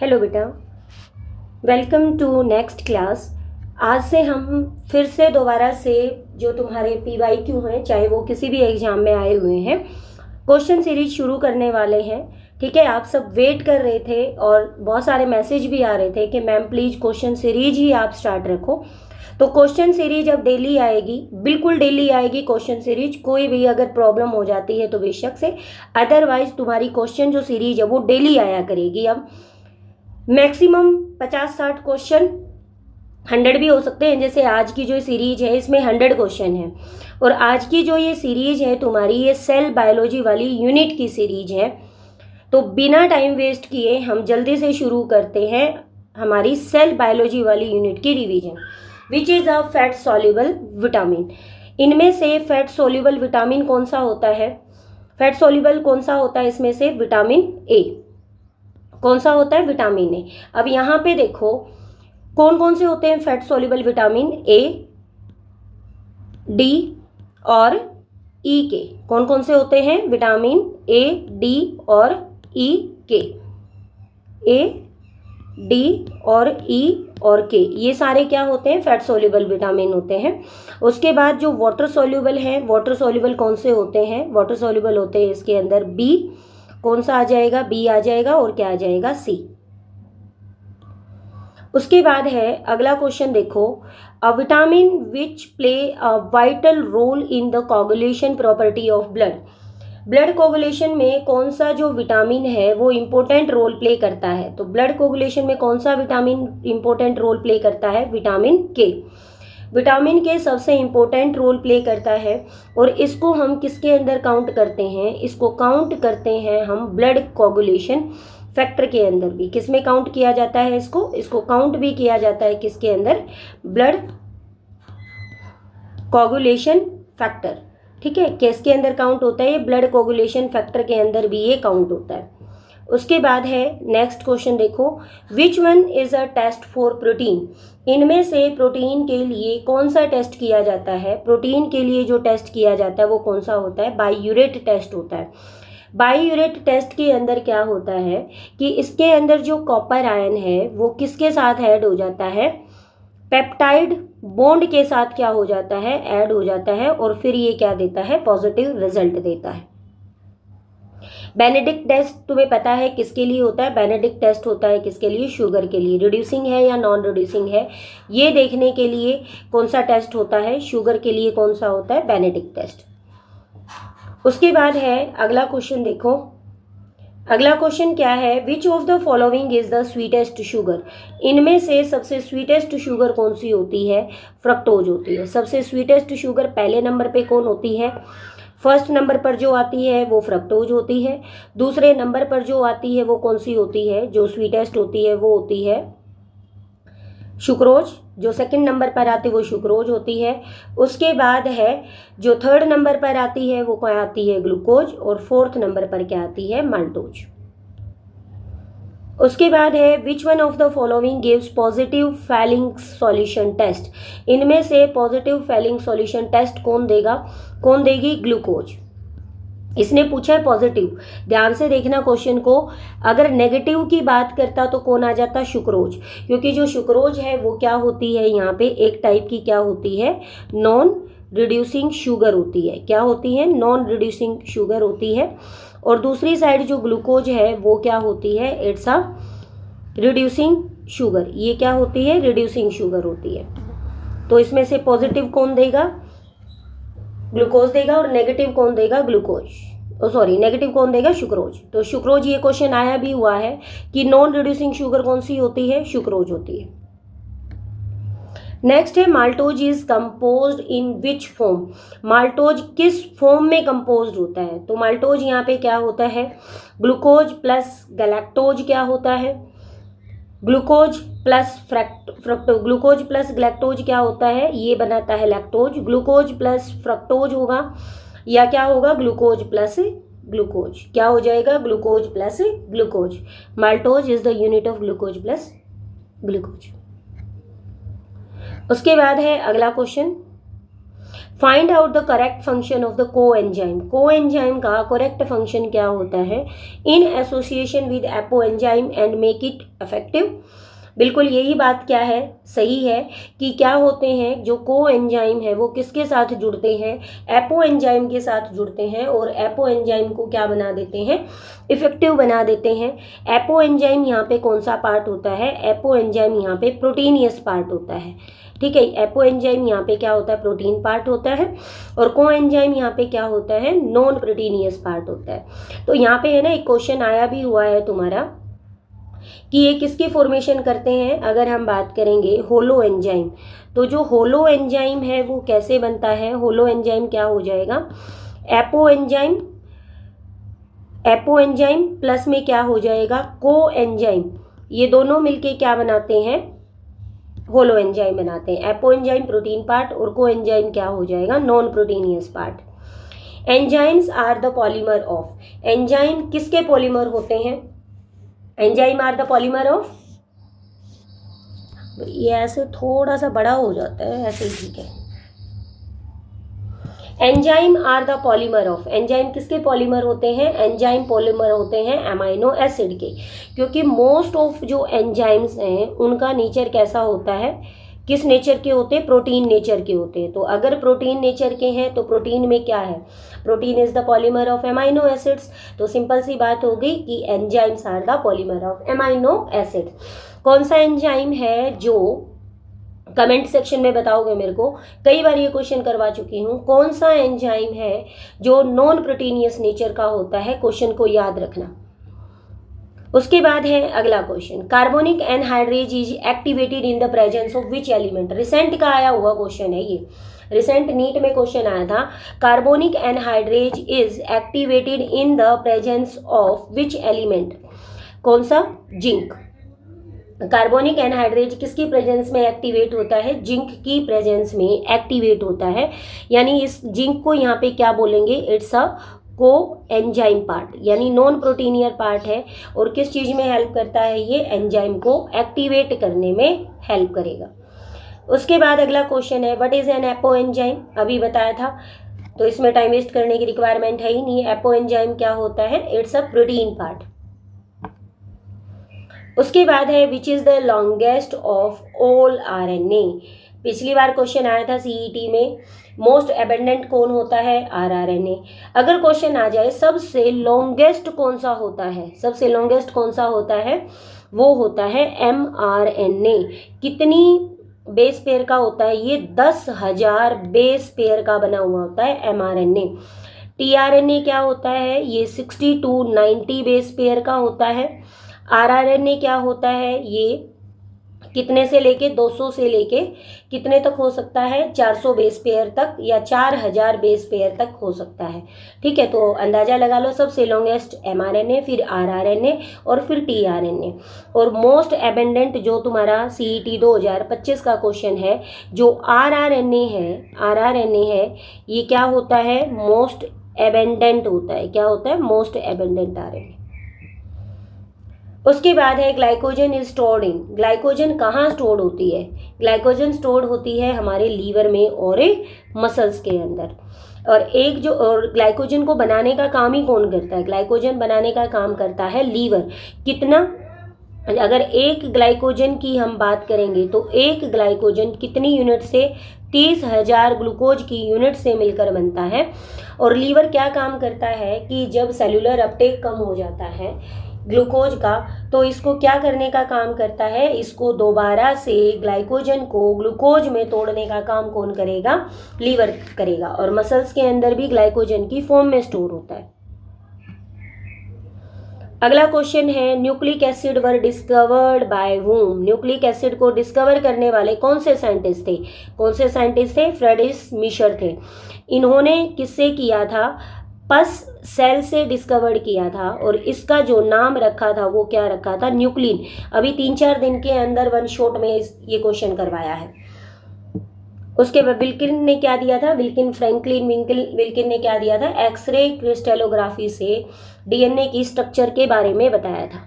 Hello बेटा, welcome to next class. आज से हम फिर से दोबारा से जो तुम्हारे PYQ हैं, चाहे वो किसी भी एग्ज़ाम में आए हुए हैं, क्वेश्चन सीरीज शुरू करने वाले हैं। ठीक है, आप सब वेट कर रहे थे और बहुत सारे मैसेज भी आ रहे थे कि मैम प्लीज़ क्वेश्चन सीरीज ही आप स्टार्ट रखो। तो क्वेश्चन सीरीज अब डेली आएगी, बिल्कुल डेली आएगी क्वेश्चन सीरीज। कोई भी अगर प्रॉब्लम हो जाती है तो बेशक से, अदरवाइज तुम्हारी क्वेश्चन जो सीरीज है वो डेली आया करेगी। अब मैक्सिमम 50-60 क्वेश्चन, 100 भी हो सकते हैं। जैसे आज की जो सीरीज है इसमें 100 क्वेश्चन है, और आज की जो ये सीरीज है तुम्हारी, ये सेल बायोलॉजी वाली यूनिट की सीरीज है। तो बिना टाइम वेस्ट किए हम जल्दी से शुरू करते हैं हमारी सेल बायोलॉजी वाली यूनिट की revision, which is a fat soluble vitamin. इनमें से फैट सॉल्युबल विटामिन कौन सा होता है? फैट सॉल्युबल कौन सा होता है इसमें से? Vitamin A. कौन सा होता है? Vitamin A. अब यहाँ पे देखो कौन कौन से होते हैं फैट सॉल्युबल विटामिन? ए, डी और ई के। कौन कौन से होते हैं? विटामिन ए, डी और ई के। ए, डी और ई और के, ये सारे क्या होते हैं? फैट सॉल्युबल विटामिन होते हैं। उसके बाद जो वाटर सॉल्युबल है, वाटर सॉल्युबल कौन से होते हैं? वाटर सॉल्युबल होते हैं इसके अंदर बी। कौन सा आ जाएगा? बी आ जाएगा। और क्या आ जाएगा? सी। उसके बाद है अगला क्वेश्चन, देखो, a vitamin which play a vital role in the coagulation property of blood. Blood coagulation में कौन सा जो विटामिन है वो इंपॉर्टेंट रोल प्ले करता है? तो ब्लड कोगुलेशन में कौन सा विटामिन इंपॉर्टेंट रोल प्ले करता है? विटामिन के। विटामिन के सबसे इंपॉर्टेंट रोल प्ले करता है, और इसको हम किसके अंदर काउंट करते हैं? इसको काउंट करते हैं हम ब्लड कोगुलेशन फैक्टर के अंदर भी। किस में काउंट किया जाता है इसको काउंट भी किया जाता है किसके अंदर? Blood coagulation factor. ठीक है, किसके अंदर काउंट होता है? ये ब्लड कोगुलेशन फैक्टर के अंदर भी ये काउंट होता है। उसके बाद है नेक्स्ट क्वेश्चन, देखो, which one is a test for protein. इनमें से प्रोटीन के लिए कौन सा टेस्ट किया जाता है? प्रोटीन के लिए जो टेस्ट किया जाता है वो कौन सा होता है? बाईयूरेट टेस्ट होता है। बाईयूरेट टेस्ट के अंदर क्या होता है कि इसके अंदर जो कॉपर आयन है वो किसके साथ ऐड हो जाता है? पेप्टाइड बॉन्ड के साथ क्या हो जाता है? ऐड हो जाता है, और फिर ये क्या देता है? पॉजिटिव रिजल्ट देता है। बेनेडिक्ट टेस्ट तुम्हें पता है किसके लिए होता है? बेनेडिक्ट टेस्ट होता है किसके लिए? शुगर के लिए। रिड्यूसिंग है या नॉन रिड्यूसिंग है, ये देखने के लिए कौन सा टेस्ट होता है? शुगर के लिए कौन सा होता है? Benedict test. उसके बाद है अगला क्वेश्चन, देखो, अगला क्वेश्चन क्या है? Which of the following is the sweetest sugar. इनमें से सबसे स्वीटेस्ट शुगर कौन सी होती है? फ्रक्टोज होती है। सबसे स्वीटेस्ट शुगर पहले नंबर पे कौन होती है? फर्स्ट नंबर पर जो आती है वो फ्रक्टोज होती है। दूसरे नंबर पर जो आती है वो कौन सी होती है? जो स्वीटेस्ट होती है वो होती है शुक्रोज। जो सेकंड नंबर पर आती है वो शुक्रोज होती है। उसके बाद है जो थर्ड नंबर पर आती है वो क्या आती है? ग्लूकोज। और फोर्थ नंबर पर क्या आती है? माल्टोज। उसके बाद है which one of the following gives positive Fehling solution test. इनमें से पॉजिटिव फैलिंग सॉल्यूशन टेस्ट कौन देगा? कौन देगी? ग्लूकोज। इसने पूछा है पॉजिटिव, ध्यान से देखना क्वेश्चन को। अगर नेगेटिव की बात करता तो कौन आ जाता? शुक्रोज। क्योंकि जो शुक्रोज है वो क्या होती है? यहाँ पे एक टाइप की क्या होती है? नॉन रिड्यूसिंग शुगर होती है। क्या होती है? नॉन रिड्यूसिंग शुगर होती है। और दूसरी साइड जो ग्लूकोज है वो क्या होती है? It's a reducing sugar. ये क्या होती है? रिड्यूसिंग शुगर होती है। तो इसमें से पॉजिटिव कौन देगा? ग्लूकोज देगा। और नेगेटिव कौन देगा? ग्लूकोज। सॉरी, नेगेटिव कौन देगा? शुक्रोज। तो शुक्रोज, ये क्वेश्चन आया भी हुआ है कि नॉन रिड्यूसिंग शुगर कौन सी होती है? शुक्रोज होती है। नेक्स्ट है maltose is composed in which form. Maltose किस फॉर्म में कंपोज्ड होता है? तो माल्टोज यहाँ पे क्या होता है? ग्लूकोज प्लस गैलेक्टोज क्या होता है? Glucose plus glucose plus galactose क्या होता है? ये बनाता है लैक्टोज। ग्लूकोज प्लस फ्रक्टोज होगा, या क्या होगा? Glucose plus glucose. क्या हो जाएगा? Glucose plus glucose. Maltose is the unit of glucose plus glucose. उसके बाद है अगला question, find out the correct function of the coenzyme. Coenzyme का करेक्ट फंक्शन क्या होता है in association with apoenzyme and make it effective. बिल्कुल यही बात क्या है, सही है कि क्या होते हैं जो कोएंजाइम है वो किसके साथ जुड़ते हैं, एपोएंजाइम के साथ जुड़ते हैं और एपोएंजाइम को क्या बना देते हैं, इफेक्टिव बना देते हैं। एपोएंजाइम यहाँ पे कौन सा पार्ट होता है, एपोएंजाइम यहाँ पे प्रोटीनियस पार्ट होता है। ठीक है, एपोएंजाइम यहाँ पे क्या होता है, प्रोटीन पार्ट होता है और कोएंजाइम यहाँ पे क्या होता है, नॉन प्रोटीनियस पार्ट होता है। तो यहाँ पे है ना एक क्वेश्चन आया भी हुआ है तुम्हारा कि ये किसकी फॉर्मेशन करते हैं। अगर हम बात करेंगे होलो एंजाइम, तो जो होलो एंजाइम है वो कैसे बनता है, होलो एंजाइम क्या हो जाएगा, एपोएंजाइम, एपोएंजाइम प्लस में क्या हो जाएगा, कोएंजाइम, ये दोनों मिलके क्या बनाते हैं, होलो एंजाइम बनाते हैं। एपोएंजाइम प्रोटीन पार्ट और कोएंजाइम क्या हो जाएगा, non proteinous part. Enzymes are the polymer of, enzyme किसके पॉलीमर होते हैं, enzyme are the polymer of, ये ऐसे थोड़ा सा बड़ा हो जाता है, ऐसे ही ठीक है। Enzyme are the polymer of, enzyme किसके पॉलीमर होते हैं, एंजाइम पॉलीमर होते हैं अमाइनो एसिड के, क्योंकि मोस्ट ऑफ जो एंजाइम्स हैं उनका नेचर कैसा होता है, किस नेचर के होते हैं, प्रोटीन नेचर के होते हैं। तो अगर प्रोटीन नेचर के हैं तो प्रोटीन में क्या है, protein is the polymer of amino acids. तो सिंपल सी बात हो गई कि enzymes are the polymer of amino acid. कौन सा एंजाइम है जो, कमेंट सेक्शन में बताओगे मेरे को, कई बार ये क्वेश्चन करवा चुकी हूँ, कौन सा एंजाइम है जो नॉन प्रोटीनियस नेचर का होता है, क्वेश्चन को याद रखना। उसके बाद है अगला question, carbonic anhydrase is activated in the presence of which element. Recent का आया हुआ क्वेश्चन है ये, रिसेंट नीट में क्वेश्चन आया था, carbonic anhydrase is activated in the presence of which element, कौन सा, जिंक। कार्बोनिक एनहाइड्रेज किसकी प्रेजेंस में एक्टिवेट होता है, जिंक की प्रेजेंस में एक्टिवेट होता है। यानी इस जिंक को यहाँ पे क्या बोलेंगे, इट्स अ को एंजाइम पार्ट, यानी नॉन प्रोटीनियर पार्ट है और किस चीज़ में हेल्प करता है, ये एंजाइम को एक्टिवेट करने में हेल्प करेगा। उसके बाद अगला क्वेश्चन है, what is an apo enzyme, अभी बताया था तो इसमें टाइम वेस्ट करने की रिक्वायरमेंट है ही नहीं। एपो एंजाइम क्या होता है, इट्स अ प्रोटीन पार्ट। उसके बाद है which is the longest of all RNA. पिछली बार क्वेश्चन आया था सीईटी में, मोस्ट एबेंडेंट कौन होता है, आरआरएनए। अगर क्वेश्चन आ जाए सबसे लॉन्गेस्ट कौन सा होता है, सबसे लॉन्गेस्ट कौन सा होता है, वो होता है एमआरएनए। कितनी बेस पेयर का होता है ये, 10,000 बेस पेयर का बना हुआ होता है एमआरएनए। टीआरएनए क्या होता है, ये 60 to 90 बेस पेयर का होता है। आरआरएनए क्या होता है, ये कितने से लेके 200 से लेके कितने तक हो सकता है, 400 बेस पेयर तक या 4000 बेस पेयर तक हो सकता है। ठीक है, तो अंदाजा लगा लो, सबसे लॉन्गेस्ट एमआरएनए, फिर आरआरएनए और फिर टीआरएनए। और मोस्ट एबेंडेंट जो तुम्हारा सीईटी 2025 का क्वेश्चन है, जो आरआरएनए है ये क्या होता है, मोस्ट एबेंडेंट होता है। क्या होता है, मोस्ट एबेंडेंट आरएनए। उसके बाद है glycogen is stored in, glycogen कहाँ स्टोर्ड होती है, ग्लाइकोजन स्टोर्ड होती है हमारे लीवर में और मसल्स के अंदर। और एक जो और ग्लाइकोजन को बनाने का काम ही कौन करता है, ग्लाइकोजन बनाने का काम करता है लीवर। कितना, अगर एक ग्लाइकोजन की हम बात करेंगे तो एक ग्लाइकोजन कितनी यूनिट से, 30,000 ग्लूकोज की यूनिट से मिलकर बनता है। और लीवर क्या काम करता है कि जब सेलुलर अपटेक कम हो जाता है ग्लूकोज का, तो इसको क्या करने का काम करता है, इसको दोबारा से ग्लाइकोजन को ग्लूकोज में तोड़ने का काम कौन करेगा, लीवर करेगा। और मसल्स के अंदर भी ग्लाइकोजन की फॉर्म में स्टोर होता है। अगला क्वेश्चन है, न्यूक्लिक एसिड वर discovered bye whom, nucleic acid को डिस्कवर करने वाले कौन से साइंटिस्ट थे, कौन से साइंटिस्ट थे, फ्रेडरिक मिशर थे। इन्होंने किससे किया था, पस सेल से डिस्कवर्ड किया था और इसका जो नाम रखा था वो क्या रखा था, न्यूक्लिन। अभी 3-4 दिन के अंदर वन शॉट में ये क्वेश्चन करवाया है। उसके बाद विल्किन ने क्या दिया था, फ्रैंकलिन विल्किन ने क्या दिया था, एक्सरे क्रिस्टलोग्राफी से डीएनए की स्ट्रक्चर के बारे में बताया था।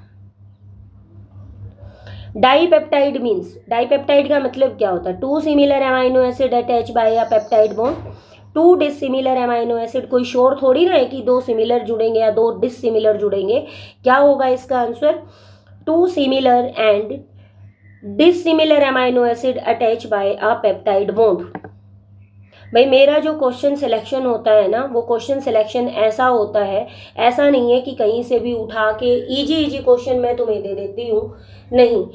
डाईपेप्टाइड मीन्स, डाईपेप्टाइड का मतलब क्या होता है, 2 similar amino acid attach by a peptide bond. To dissimilar amino acid, कोई श्योर थोड़ी ना है कि दो सिमिलर जुड़ेंगे या दो डिसिमिलर जुड़ेंगे। क्या होगा इसका answer? Two similar and dissimilar amino acid attach by a peptide bond. भाई मेरा जो क्वेश्चन सिलेक्शन होता है ना, वो क्वेश्चन सिलेक्शन ऐसा होता है, ऐसा नहीं है कि कहीं से भी उठा के इजी इजी क्वेश्चन मैं तुम्हें दे देती हूँ, नहीं।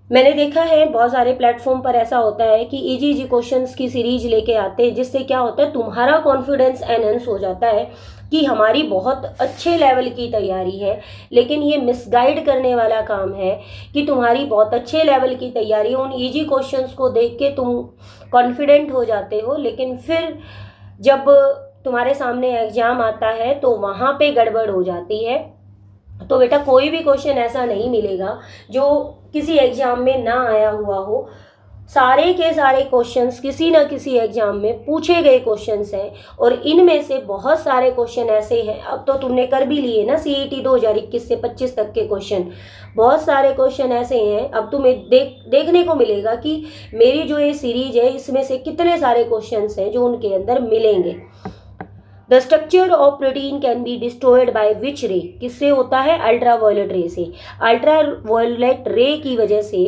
मैंने देखा है बहुत सारे प्लेटफॉर्म पर ऐसा होता है कि इजी इजी क्वेश्चंस की सीरीज लेके आते हैं, जिससे क्या होता है तुम्हारा कॉन्फिडेंस एनहेंस हो जाता है कि हमारी बहुत अच्छे लेवल की तैयारी है। लेकिन ये मिसगाइड करने वाला काम है कि तुम्हारी बहुत अच्छे लेवल की तैयारी, उन इजी क्वेश्चंस को देख के तुम कॉन्फिडेंट हो जाते हो, लेकिन फिर जब तुम्हारे सामने एग्जाम आता है तो वहाँ पे गड़बड़ हो जाती है। तो बेटा कोई भी क्वेश्चन ऐसा नहीं मिलेगा जो किसी एग्जाम में ना आया हुआ हो। सारे के सारे क्वेश्चंस किसी ना किसी एग्जाम में पूछे गए क्वेश्चंस हैं, और इनमें से बहुत सारे क्वेश्चन ऐसे हैं, अब तो तुमने कर भी लिए ना सीईटी 2021 से 25 तक के क्वेश्चन, बहुत सारे क्वेश्चन ऐसे हैं। अब तुम्हें देखने को मिलेगा कि मेरी जो ये सीरीज है इसमें से कितने सारे क्वेश्चंस हैं जो उनके अंदर मिलेंगे। The structure of protein can be destroyed by which रे, किससे होता है? अल्ट्रावायलेट रे से। अल्ट्रावायलेट रे की वजह से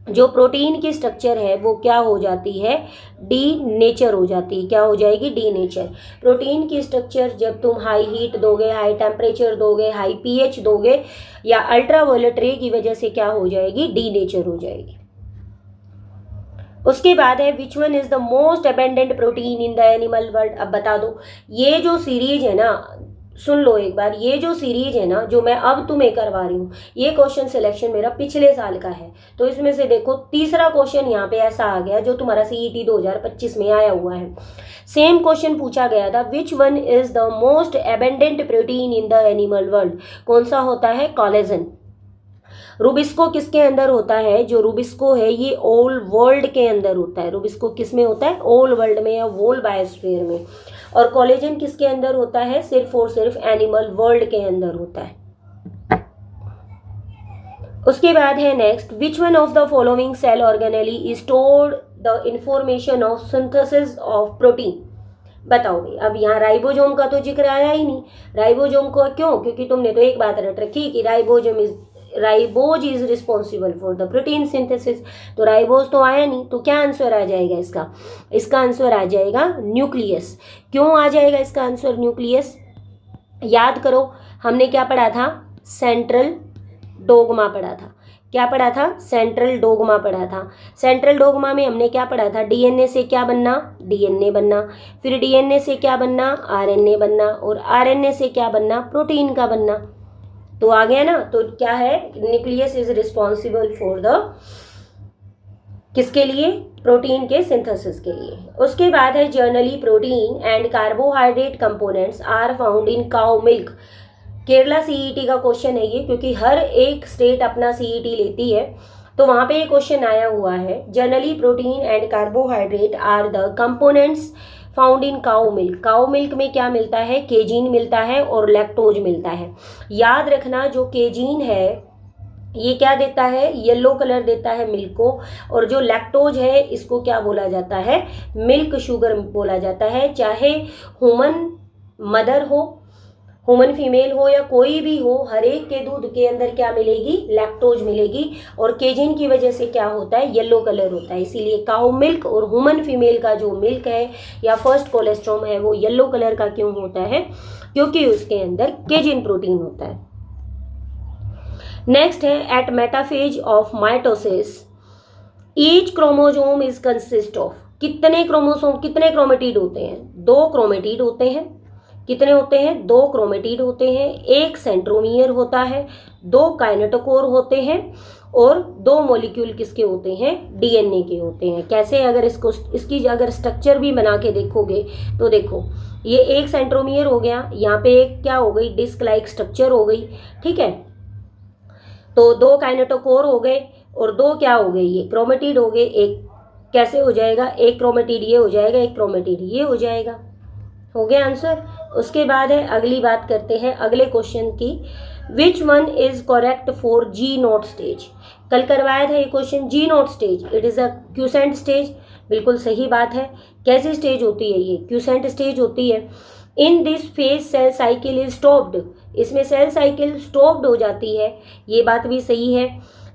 जो प्रोटीन की स्ट्रक्चर है वो क्या हो जाती है? डी नेचर हो जाती है। क्या हो जाएगी? D nature. प्रोटीन की स्ट्रक्चर जब तुम हाई हीट दोगे, हाई टेम्परेचर दोगे, हाई पीएच दोगे, या अल्ट्रावायलेट रे की वजह से क्या हो जाएगी? डी नेचर हो जाएगी। उसके बाद है which one is the most abundant protein in the animal world. अब बता दो, ये जो सीरीज है ना, सुन लो एक बार, ये जो सीरीज है ना जो मैं अब तुम्हें करवा रही हूँ, ये क्वेश्चन सिलेक्शन मेरा पिछले साल का है। तो इसमें से देखो तीसरा क्वेश्चन यहाँ पे ऐसा आ गया जो तुम्हारा सीईटी 2025 में आया हुआ है। सेम क्वेश्चन पूछा गया था, विच one is the most abundant protein in the animal world. कौन सा होता है? कोलेजन। रूबिस्को किसके अंदर होता है? जो रूबिस्को है ये ऑल वर्ल्ड के अंदर होता है। रूबिस्को किस में होता है? ऑल वर्ल्ड में या वोल बायोस्फीयर में। और कोलेजन किसके अंदर होता है? सिर्फ और सिर्फ एनिमल वर्ल्ड के अंदर होता है। उसके बाद है next, which one of the following cell organelle stored the information of synthesis of protein. बताओ भाई, अब यहाँ राइबोसोम का तो जिक्र आया ही नहीं। राइबोसोम को क्यों? क्योंकि तुमने तो एक बात रट रखी कि ribose is responsible for the protein synthesis. तो राइबोज तो आया नहीं, तो क्या आंसर आ जाएगा इसका? इसका आंसर आ जाएगा न्यूक्लियस। क्यों आ जाएगा इसका आंसर न्यूक्लियस? याद करो हमने क्या पढ़ा था? सेंट्रल डोगमा पढ़ा था। क्या पढ़ा था? सेंट्रल डोगमा पढ़ा था। सेंट्रल डोगमा में हमने क्या पढ़ा था? डीएनए से क्या बनना? डीएनए बनना। फिर डीएनए से क्या बनना? आरएनए बनना। और आरएनए से क्या बनना? प्रोटीन का बनना। तो आ गया ना। तो क्या है? Nucleus is responsible for the किसके लिए? प्रोटीन के सिंथेसिस के लिए। उसके बाद है generally protein and carbohydrate components are found in cow milk. Kerala CET का क्वेश्चन है ये, क्योंकि हर एक स्टेट अपना सीईटी लेती है, तो वहाँ पे ये क्वेश्चन आया हुआ है। Generally protein and carbohydrate are the components found in cow milk. Cow milk में क्या मिलता है? केजीन मिलता है और लैक्टोज मिलता है। याद रखना, जो केजीन है ये क्या देता है? येलो कलर देता है मिल्क को। और जो लैक्टोज है इसको क्या बोला जाता है? मिल्क शुगर बोला जाता है। चाहे ह्यूमन मदर हो, ह्यूमन फीमेल हो या कोई भी हो, हर एक के दूध के अंदर क्या मिलेगी? लैक्टोज मिलेगी। और केजिन की वजह से क्या होता है? येलो कलर होता है। इसीलिए काउ मिल्क और ह्यूमन फीमेल का जो मिल्क है या फर्स्ट कोलेस्ट्रॉम है वो येलो कलर का क्यों होता है? क्योंकि उसके अंदर केजिन प्रोटीन होता है। नेक्स्ट है at metaphase of mitosis each chromosome is consist of. कितने क्रोमोसोम, कितने क्रोमेटिड होते हैं? 2 क्रोमेटिड होते हैं। कितने होते हैं? 2 क्रोमेटिड होते हैं। 1 सेंट्रोमियर होता है, 2 काइनेटोकोर होते हैं और 2 मॉलिक्यूल किसके होते हैं? डीएनए के होते हैं। कैसे? अगर इसकी अगर स्ट्रक्चर भी बना के देखोगे तो देखो, ये 1 सेंट्रोमियर हो गया, यहाँ पे एक क्या हो गई? डिस्क लाइक स्ट्रक्चर हो गई। ठीक है, तो 2 काइनेटोकोर हो गए और 2 क्या हो गए? ये क्रोमेटिड हो गए। एक कैसे हो जाएगा? एक क्रोमेटिड ये हो जाएगा, एक क्रोमेटिड ये हो जाएगा। हो गया आंसर। उसके बाद है अगली बात करते हैं अगले क्वेश्चन की, which one is correct for G naught stage. कल करवाया था ये question, G naught stage it is a quiescent stage. बिल्कुल सही बात है। कैसी स्टेज होती है ये? क्यूसेंट स्टेज होती है। In this phase cell cycle is stopped, इसमें सेल साइकिल स्टॉप्ड हो जाती है, ये बात भी सही है।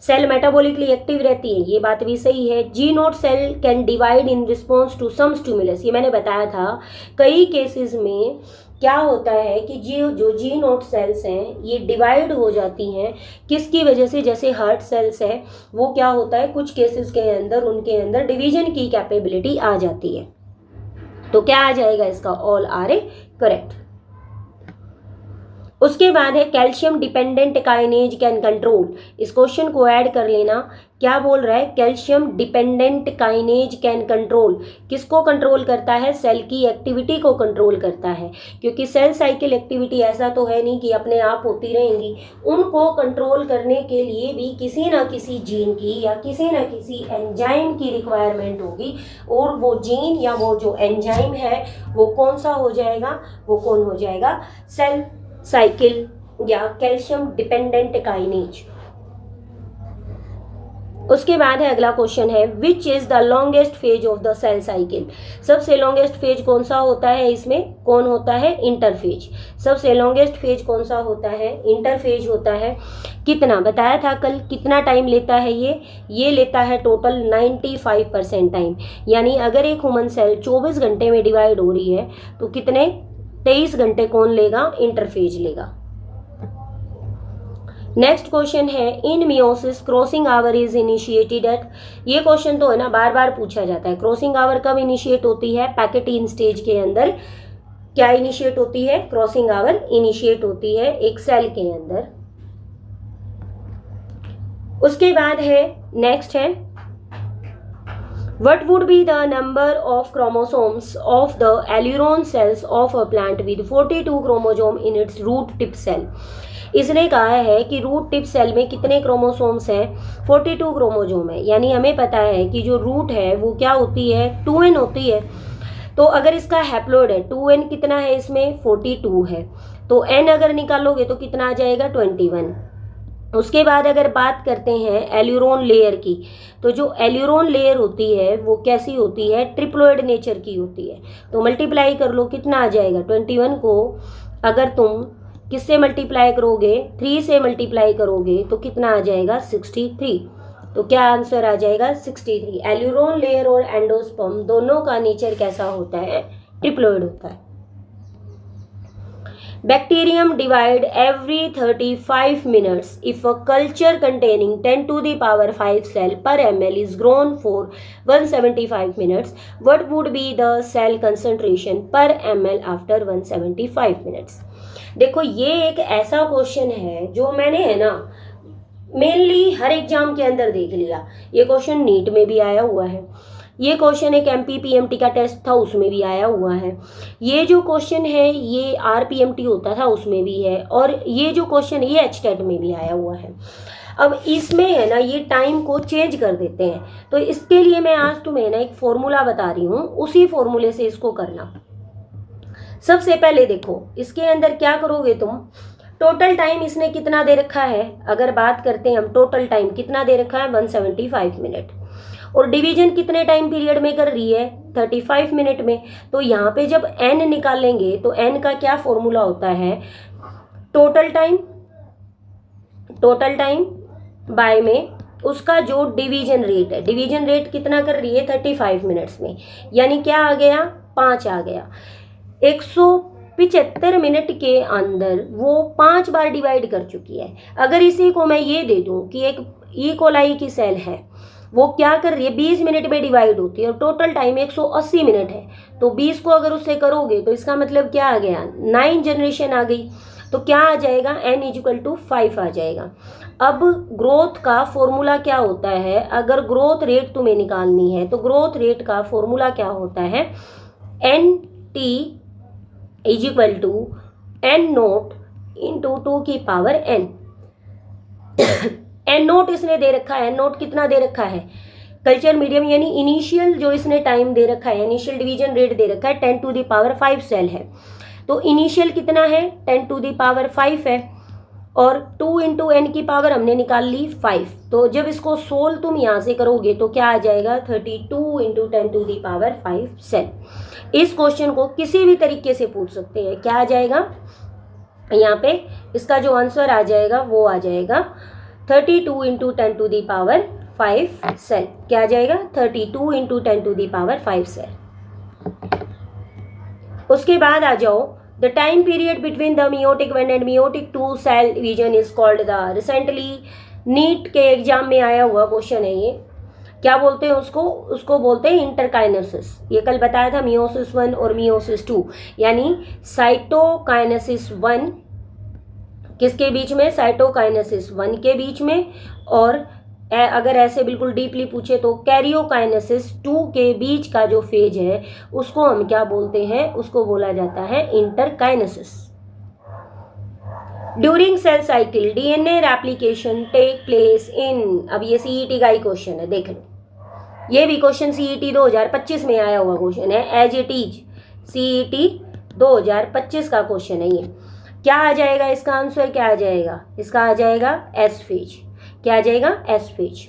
सेल मेटाबॉलिकली एक्टिव रहती है, ये बात भी सही है। G nought cell can divide in response to some stimulus, ये मैंने बताया था। कई केसेस में क्या होता है कि जो जी नोट सेल्स हैं ये डिवाइड हो जाती हैं, किसकी वजह से? जैसे हार्ट सेल्स है, वो क्या होता है कुछ केसेस के अंदर उनके अंदर डिवीजन की कैपेबिलिटी आ जाती है। तो क्या आ जाएगा इसका? All are a correct. उसके बाद है calcium dependent kinase can control, इस क्वेश्चन को ऐड कर लेना। क्या बोल रहा है? Calcium dependent kinase can control, किसको कंट्रोल करता है? सेल की एक्टिविटी को कंट्रोल करता है, क्योंकि सेल साइकिल एक्टिविटी ऐसा तो है नहीं कि अपने आप होती रहेंगी, उनको कंट्रोल करने के लिए भी किसी ना किसी जीन की या किसी ना किसी एंजाइम की रिक्वायरमेंट होगी, और वो जीन या वो जो एंजाइम है वो कौन सा हो जाएगा? वो कौन हो जाएगा? सेल साइकिल या कैल्शियम डिपेंडेंट काइनेज। उसके बाद है अगला क्वेश्चन है which is the longest phase of the cell cycle, सबसे लॉन्गेस्ट फेज कौन सा होता है? इसमें कौन होता है? इंटरफेज। सबसे लॉन्गेस्ट फेज कौन सा होता है? इंटरफेज होता है। कितना बताया था कल, कितना टाइम लेता है ये लेता है टोटल 95% टाइम, यानी अगर एक ह्यूमन सेल 24 घंटे में डिवाइड हो रही है तो कितने? 23 घंटे कौन लेगा? इंटरफेज लेगा। नेक्स्ट क्वेश्चन है in meiosis crossing over is initiated at, ये क्वेश्चन तो है ना बार बार पूछा जाता है। क्रॉसिंग आवर कब इनिशिएट होती है? पैकेटीन स्टेज के अंदर क्या इनिशिएट होती है? क्रॉसिंग आवर इनिशिएट होती है एक सेल के अंदर। उसके बाद है नेक्स्ट है What would be the number of chromosomes of the aileron cells of a plant with 42 chromosome in its root tip cell? इसने कहा है कि रूट टिप सेल में कितने क्रोमोसोम्स हैं? 42 क्रोमोसोम है, यानी हमें पता है कि जो रूट है वो क्या होती है? 2n होती है। तो अगर इसका हैप्लोइड है 2n, कितना है इसमें? 42 है, तो n अगर निकालोगे तो कितना आ जाएगा? 21। उसके बाद अगर बात करते हैं एल्यूरोन लेयर की, तो जो एल्यूरोन लेयर होती है वो कैसी होती है? ट्रिप्लोइड नेचर की होती है। तो मल्टीप्लाई कर लो, कितना आ जाएगा? 21 को अगर तुम किससे मल्टीप्लाई करोगे? 3 से मल्टीप्लाई करोगे तो कितना आ जाएगा? 63। तो क्या आंसर आ जाएगा? 63। एल्यूरोन लेयर और एंडोस्पर्म दोनों का नेचर कैसा होता है? ट्रिप्लोइड होता है। Bacterium divide every 35 minutes. If a culture containing 10 to the power 5 cell per ml is grown for 175 minutes, what would be the cell concentration per ml after 175 minutes? देखो ये एक ऐसा क्वेश्चन है जो मैंने है ना मेनली हर एग्जाम के अंदर देख लिया। ये क्वेश्चन नीट में भी आया हुआ है, ये क्वेश्चन एक MPPMT का टेस्ट था उसमें भी आया हुआ है, ये जो क्वेश्चन है ये RPMT होता था उसमें भी है, और ये जो क्वेश्चन है ये HTET में भी आया हुआ है। अब इसमें है ना ये टाइम को चेंज कर देते हैं, तो इसके लिए मैं आज तुम्हें ना एक फॉर्मूला बता रही हूँ, उसी फॉर्मूले से इसको करना। सबसे पहले देखो इसके अंदर क्या करोगे तुम, टोटल टाइम इसने कितना दे रखा है? अगर बात करते हैं हम टोटल टाइम कितना दे रखा है? 175 मिनट, और डिवीजन कितने टाइम पीरियड में कर रही है? 35 मिनट में। तो यहाँ पे जब n निकालेंगे तो n का क्या फॉर्मूला होता है? टोटल टाइम बाय में उसका जो डिवीजन रेट है, डिवीजन रेट कितना कर रही है? 35 मिनट्स में, यानी क्या आ गया? 5 आ गया। 175 मिनट के अंदर वो 5 बार डिवाइड कर चुकी है। अगर इसी को मैं ये दे दूं कि एक ई कोलाई की सेल है, वो क्या कर रही है? 20 मिनट में डिवाइड होती है और टोटल टाइम 180 मिनट है, तो 20 को अगर उससे करोगे तो इसका मतलब क्या आ गया? 9 जनरेशन आ गई। तो क्या आ जाएगा? n = 5 आ जाएगा। अब ग्रोथ का फॉर्मूला क्या होता है? अगर ग्रोथ रेट तुम्हें निकालनी है तो ग्रोथ रेट का फॉर्मूला क्या होता है? NT = n0 × 2n। n0 इसने दे रखा है, n0 कितना दे रखा है? कल्चर मीडियम, यानी इनिशियल जो इसने टाइम दे रखा है, इनिशियल डिवीजन रेट दे रखा है 10 to the power 5 सेल है, तो इनिशियल कितना है? 10 to the power 5 है। और 2 इंटू एन की पावर हमने निकाल ली 5। तो जब इसको सोल्व तुम यहाँ से करोगे तो क्या आ जाएगा 32 into 10 to the power 5 cell. इस क्वेश्चन को किसी भी तरीके से पूछ सकते हैं। क्या आ जाएगा यहाँ पे, इसका जो आंसर आ जाएगा वो आ जाएगा 32 into 10 to the power 5 cell. क्या आ जाएगा 32 into 10 to the power 5 cell. उसके बाद आ जाओ, the time period between the meiotic 1 and meiotic 2 cell division is called the, recently NEET के एग्जाम में आया हुआ क्वेश्चन है ये। क्या बोलते हैं उसको बोलते हैं इंटरकाइनेसिस। ये कल बताया था, मियोसिस 1 और मियोसिस 2, यानी साइटोकाइनेसिस 1 किसके बीच में, साइटोकाइनेसिस 1 के बीच में, और अगर ऐसे बिल्कुल डीपली पूछे तो कैरियोकाइनेसिस 2 के बीच का जो फेज है उसको हम क्या बोलते हैं, उसको बोला जाता है interkinesis. During cell cycle DNA replication take place in, अब ये सीईटी का ही क्वेश्चन है, देख लो, ये भी क्वेश्चन सीईटी 2025 में आया हुआ क्वेश्चन है, एज इट इज सीईटी 2025 का क्वेश्चन है ये। क्या आ जाएगा इसका आंसर, क्या आ जाएगा इसका, आ जाएगा एस फेज। क्या आ जाएगा एस फेज।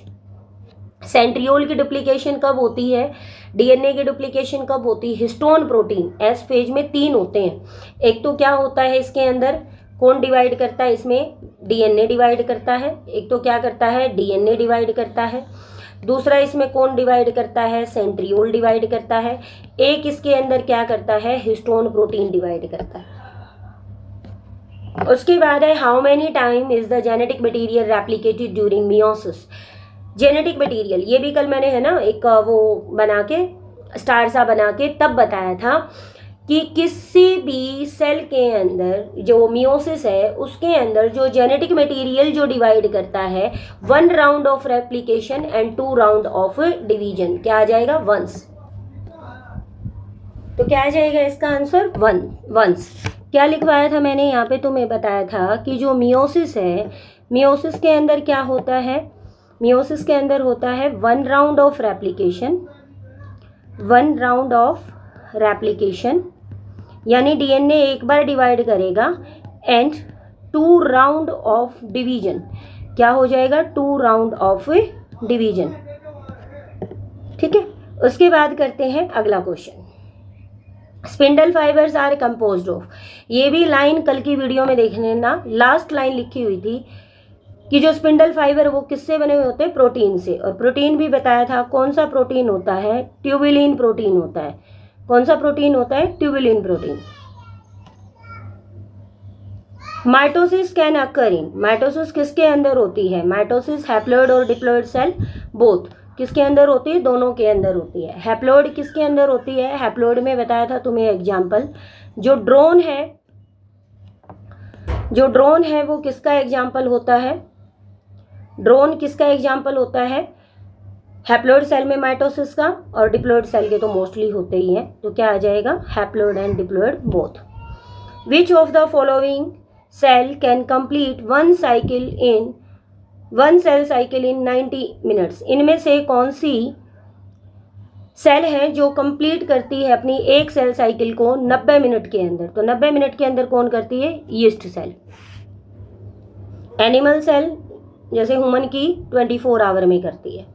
सेंट्रियोल की डुप्लीकेशन कब होती है, डीएनए की डुप्लीकेशन कब होती है, हिस्टोन प्रोटीन एस फेज में 3 होते हैं। एक तो क्या होता है इसके अंदर, कौन डिवाइड करता है इसमें, डीएनए डिवाइड करता है, एक तो क्या करता है डीएनए डिवाइड करता है, दूसरा इसमें कौन डिवाइड करता है, सेंट्रियोल डिवाइड करता है, एक इसके अंदर क्या करता है, हिस्टोन प्रोटीन डिवाइड करता है। उसके बाद है how many time is the genetic material replicated during meiosis. Genetic material ये भी कल मैंने है ना एक वो बना के स्टार सा बना के तब बताया था कि किसी भी सेल के अंदर जो मियोसिस है उसके अंदर जो जेनेटिक मटेरियल जो डिवाइड करता है 1 round of replication and 2 round of division, क्या आ जाएगा वंस। तो क्या आ जाएगा इसका आंसर वंस। क्या लिखवाया था मैंने यहाँ पे, तुम्हें बताया था कि जो मियोसिस है, मियोसिस के अंदर क्या होता है, मियोसिस के अंदर होता है 1 round of replication, 1 round of replication, यानी डीएनए एक बार डिवाइड करेगा, एंड 2 राउंड ऑफ डिवीजन, क्या हो जाएगा 2 राउंड ऑफ डिवीजन। ठीक है, उसके बाद करते हैं अगला question. Spindle fibres are composed of, ये भी लाइन कल की वीडियो में देख लेना, लास्ट लाइन लिखी हुई थी कि जो स्पिंडल फाइबर वो किससे बने हुए होते हैं, प्रोटीन से। और प्रोटीन भी बताया था, कौन सा प्रोटीन होता है, ट्यूबुलिन प्रोटीन होता है। कौन सा प्रोटीन होता है, tubulin protein. Mitosis can occur in, mitosis किसके अंदर होती है, माइटोसिस हैप्लॉइड और डिप्लॉइड सेल बोथ किसके अंदर होती है, दोनों के अंदर होती है। हैप्लॉइड किसके अंदर होती है, हैप्लॉइड में बताया था तुम्हें एग्जाम्पल, जो ड्रोन है, जो ड्रोन है वो किसका एग्जाम्पल होता है, ड्रोन किसका एग्जाम्पल होता है, हैप्लॉइड सेल में माइटोसिस का, और डिप्लॉइड सेल के तो मोस्टली होते ही हैं। तो क्या आ जाएगा haploid and diploid both. Which of the following cell can complete 1 cycle in 1 cell cycle in 90 minutes, इनमें से कौन सी सेल है जो कंप्लीट करती है अपनी एक सेल साइकिल को 90 मिनट के अंदर। तो 90 मिनट के अंदर कौन करती है, यीस्ट सेल। एनिमल सेल जैसे ह्यूमन की 24 आवर में करती है,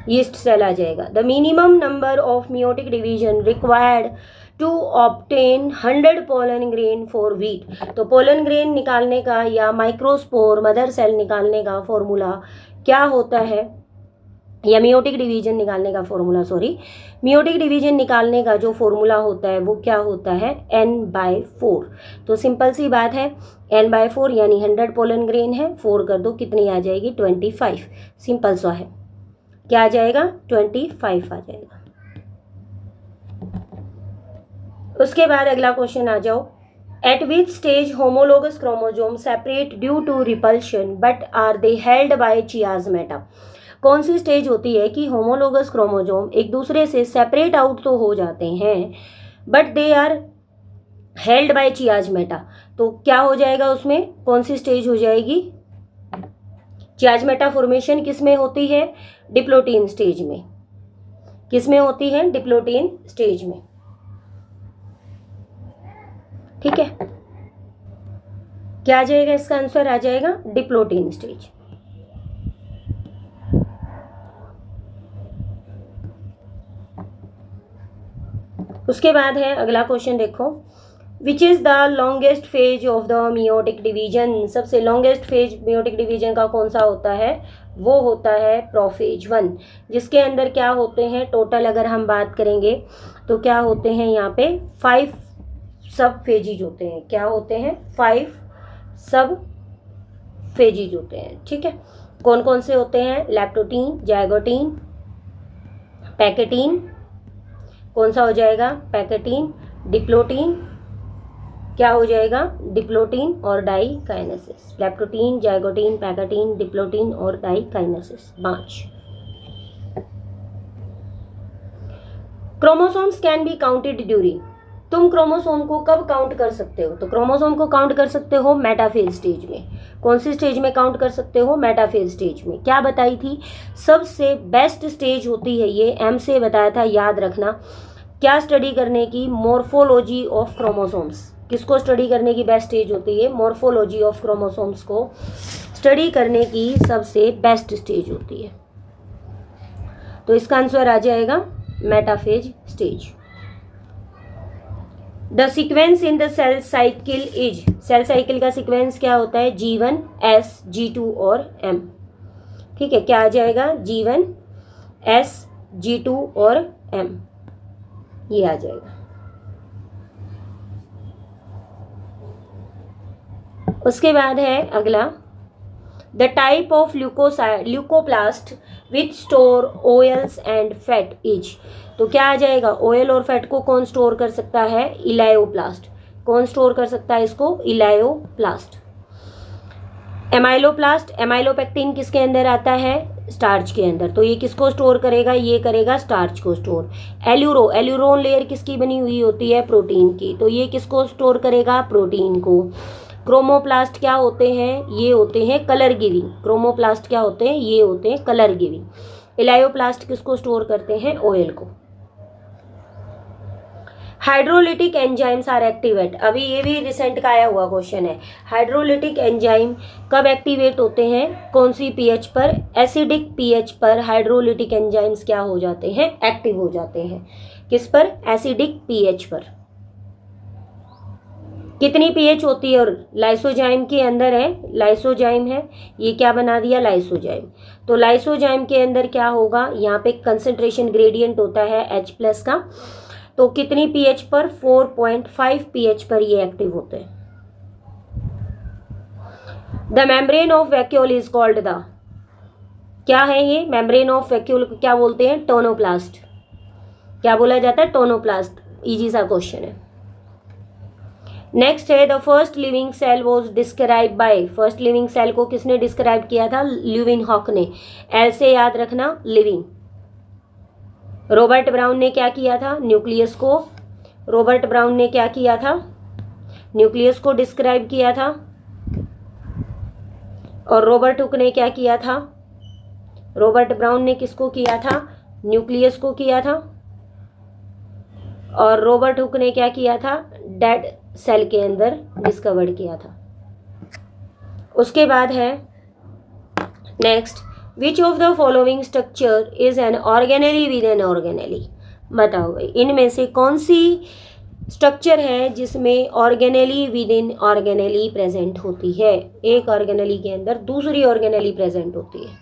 यीस्ट सेल आ जाएगा। The minimum number of meiotic division required to obtain 100 pollen grain for wheat. तो पोलन ग्रेन निकालने का या माइक्रोस्पोर मदर सेल निकालने का फॉर्मूला क्या होता है, या मियोटिक डिवीजन निकालने का फॉर्मूला, सॉरी मियोटिक डिवीजन निकालने का जो फॉर्मूला होता है वो क्या होता है, n/4। तो सिंपल सी बात है, n/4 यानी 100 पोलन ग्रेन है, 4 कर दो कितनी आ जाएगी 25, सिंपल सा है। क्या आ जाएगा 25 आ जाएगा। उसके बाद अगला क्वेश्चन आ जाओ, at which stage homologous chromosome separate due to repulsion but are they held by chiasmata. कौन सी स्टेज होती है कि होमोलोगस क्रोमोजोम एक दूसरे से सेपरेट आउट तो हो जाते हैं but they are held by chiasmata. तो क्या हो जाएगा उसमें, कौन सी स्टेज हो जाएगी, चियाज़मेटा फॉर्मेशन किस में होती है, डिप्लोटीन स्टेज में। किस में होती है, डिप्लोटीन स्टेज में। ठीक है, क्या आ जाएगा इसका आंसर? आ जाएगा डिप्लोटीन स्टेज। उसके बाद है अगला क्वेश्चन, देखो, विच is the longest phase of the meiotic division. सबसे लॉन्गेस्ट फेज मियोटिक डिवीजन का कौन सा होता है? वो होता है प्रोफेज 1, जिसके अंदर क्या होते हैं टोटल अगर हम बात करेंगे तो क्या होते हैं यहाँ पे 5 सब फेजिज होते हैं। क्या होते हैं? 5 सब फेजिज होते हैं। ठीक है, कौन कौन से होते हैं? लैप्टोटीन, जाइगोटीन, पैकेटीन, कौन सा हो जाएगा? पैकेटीन, डिप्लोटीन, क्या हो जाएगा? डिप्लोटीन और डाइकाइनेसिस। लैप्टोटीन, जाइगोटीन, पैकेटीन, डिप्लोटीन और diakinesis, 5। Chromosomes can be counted during. तुम क्रोमोसोम को कब काउंट कर सकते हो? तो क्रोमोसोम को काउंट कर सकते हो मेटाफेज स्टेज में। कौन सी स्टेज में काउंट कर सकते हो? मेटाफेज स्टेज में। क्या बताई थी? सबसे बेस्ट स्टेज होती है ये, एम से बताया था, याद रखना। क्या स्टडी करने की? Morphology of chromosomes. किसको स्टडी करने की बेस्ट स्टेज होती है? मॉर्फोलॉजी ऑफ क्रोमोसोम्स को स्टडी करने की सबसे बेस्ट स्टेज होती है। तो इसका आंसर आ जाएगा metaphase stage. The sequence in the cell cycle is. Cell cycle का सीक्वेंस क्या होता है? G1, S, G2 और M। ठीक है, क्या आ जाएगा? G1, S, G2 और M, ये आ जाएगा। उसके बाद है अगला, the type of leucoplast which store oils and fat is. तो क्या आ जाएगा? ऑयल और फैट को कौन स्टोर कर सकता है? इलायोप्लास्ट। कौन स्टोर कर सकता है इसको? इलायोप्लास्ट। एमाइलोप्लास्ट, एमाइलोपेक्टिन किसके अंदर आता है? स्टार्च के अंदर। तो ये किसको स्टोर करेगा? ये करेगा स्टार्च को स्टोर। एल्यूरोन लेयर किसकी बनी हुई होती है? प्रोटीन की। तो ये किसको स्टोर करेगा? प्रोटीन को। क्रोमोप्लास्ट क्या होते हैं? ये होते हैं कलर गिविंग। क्रोमोप्लास्ट क्या होते हैं? ये होते हैं कलर गिविंग। इलायोप्लास्ट किसको स्टोर करते हैं? ऑयल को। Hydrolytic enzymes are activate. अभी ये भी रिसेंट का आया हुआ क्वेश्चन है। हाइड्रोलिटिक एंजाइम कब एक्टिवेट होते हैं? कौन सी पीएच पर? एसिडिक पीएच पर हाइड्रोलिटिक एंजाइम्स क्या हो जाते हैं? एक्टिव हो जाते हैं। किस पर? एसिडिक पीएच पर। कितनी पीएच होती है? और लाइसोजाइम के अंदर है, लाइसोजाइम है, ये क्या बना दिया? लाइसोजाइम। तो लाइसोजाइम के अंदर क्या होगा? यहाँ पे कंसंट्रेशन ग्रेडियंट होता है H+ का। तो कितनी पीएच पर? 4.5 पीएच पर ये एक्टिव होते हैं। The membrane of vacuole is called the. क्या है ये? मेम्ब्रेन ऑफ वैक्यूल को क्या बोलते हैं? टोनोप्लास्ट। क्या बोला जाता है? टोनोप्लास्ट। इजी सा क्वेश्चन है। नेक्स्ट है, the first living cell was describe by. First living cell को किसने डिस्क्राइब किया था? ल्यूविनहॉक ने। एल से याद रखना, लिविंग। रॉबर्ट ब्राउन ने क्या किया था? न्यूक्लियस को। रॉबर्ट ब्राउन ने क्या किया था? न्यूक्लियस को डिस्क्राइब किया था। और रॉबर्ट हुक ने क्या किया था? रॉबर्ट ब्राउन ने किसको किया था? न्यूक्लियस को किया था। और रॉबर्ट हुक ने क्या किया था? डेड सेल के अंदर डिस्कवर्ड किया था। उसके बाद है next, which of the following structure is an organelle within organelle. बताओ भाई, इनमें से कौन सी स्ट्रक्चर है जिसमें organelle within organelle present होती है? एक ऑर्गेनेली के अंदर दूसरी ऑर्गेनेली प्रेजेंट होती है।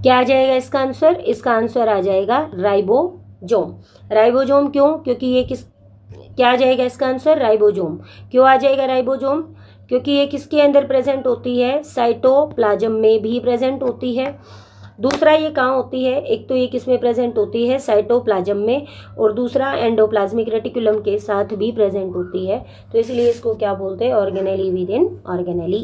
क्या आ जाएगा इसका आंसर? इसका आंसर आ जाएगा राइबोसोम। राइबोसोम क्यों? क्योंकि ये क्या आ जाएगा इसका आंसर? राइबोसोम। क्यों आ जाएगा राइबोसोम? क्योंकि ये किसके अंदर प्रेजेंट होती है? साइटोप्लाज्म में भी प्रेजेंट होती है। दूसरा ये कहाँ होती है? एक तो ये किस में प्रेजेंट होती है? साइटोप्लाज्म में। और दूसरा एंडोप्लाज्मिक रेटिकुलम के साथ भी प्रेजेंट होती है। तो इसलिए इसको क्या बोलते हैं? Organelle within organelle.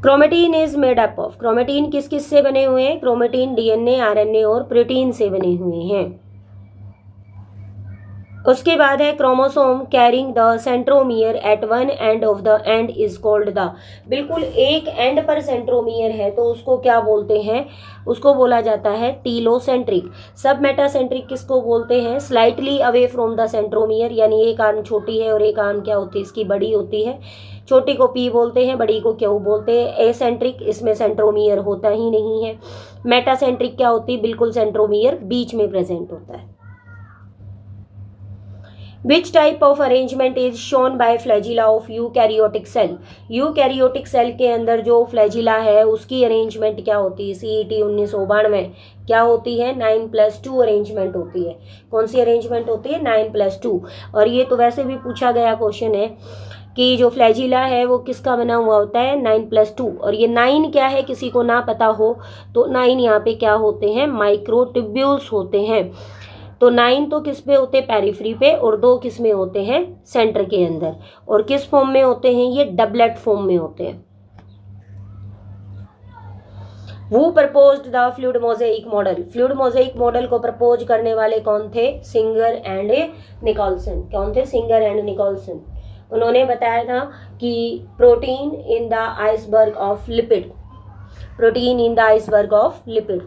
Chromatin is made up of. Chromatin किस किस से बने हुए हैं? क्रोमेटिन DNA, RNA और प्रोटीन से बने हुए हैं। उसके बाद है chromosome carrying the centromere at one end of the end is called the, बिल्कुल एक एंड पर सेंट्रोमियर है तो उसको क्या बोलते हैं, उसको बोला जाता है टीलोसेंट्रिक। सब मेटासेंट्रिक किसको बोलते हैं, slightly away from the centromere, यानी एक आर्म छोटी है और एक आर्म क्या होती है इसकी बड़ी होती है, छोटी को पी बोलते हैं, बड़ी को क्यू बोलते हैं। एसेंट्रिक, इसमें सेंट्रोमियर होता ही नहीं है। मेटासेंट्रिक क्या होती है, बिल्कुल सेंट्रोमियर बीच में प्रेजेंट होता है। Which type of arrangement is shown by flagella of eukaryotic cell? Eukaryotic cell के अंदर जो फ्लैजिला है उसकी अरेंजमेंट क्या होती है, CET 1992 क्या होती है, 9+2 अरेंजमेंट होती है। कौन सी अरेंजमेंट होती है, 9+2। और ये तो वैसे भी पूछा गया क्वेश्चन है कि जो फ्लैजिला है वो किसका बना हुआ होता है, 9+2। और ये 9 क्या है किसी को ना पता हो तो 9 यहाँ पे क्या होते हैं, माइक्रोट्यूब्यूल्स होते हैं। तो 9 तो किस पे होते हैं, पेरिफ्री पे, और 2 किस में होते हैं, सेंटर के अंदर। और किस फॉर्म में होते हैं, ये डबलेट फॉर्म में होते हैं। वो proposed the fluid mosaic model, fluid mosaic model को प्रपोज करने वाले कौन थे, सिंगर एंड निकोलसन। कौन थे, सिंगर एंड निकोलसन। उन्होंने बताया था कि protein in the iceberg of lipid, protein in the iceberg of lipid.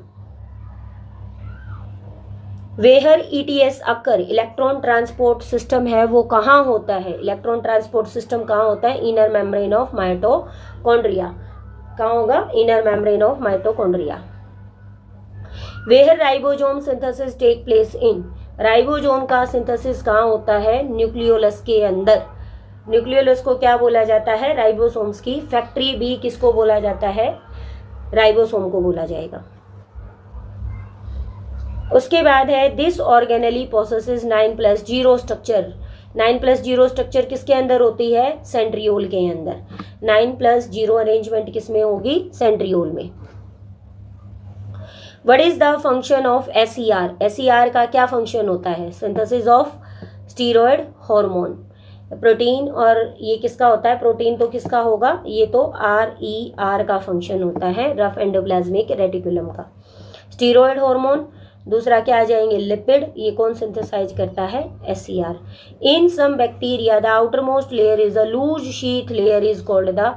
Where ETS occur, electron transport system है वो कहाँ होता है, इलेक्ट्रॉन ट्रांसपोर्ट सिस्टम कहाँ होता है, इनर मेम्ब्रेन ऑफ माइटोकॉन्ड्रिया। कहाँ होगा, inner membrane of mitochondria. Where ribosome synthesis take place in, ribosome का सिंथेसिस कहाँ होता है, न्यूक्लियोलस के अंदर। न्यूक्लियोलस को क्या बोला जाता है, राइबोसोम्स की फैक्ट्री भी किसको बोला जाता है, राइबोसोम को बोला जाएगा। उसके बाद है this organelle possesses 9+0 structure. 9+0 structure किसके अंदर होती है, सेंट्रियोल के अंदर। 9+0 अरेंजमेंट किस में होगी, सेंट्रियोल में। What is the function of SER, SER का क्या फंक्शन होता है, synthesis of steroid hormone. Protein, और ये किसका होता है, प्रोटीन तो किसका होगा, ये तो RER का फंक्शन होता है, रफ एंडोप्लाज्मिक रेटिकुलम का। स्टीरॉयड हार्मोन, दूसरा क्या आ जाएंगे, लिपिड, ये कौन सिंथेसाइज करता है, SER। In some bacteria the outer most layer is a loose sheath layer is called the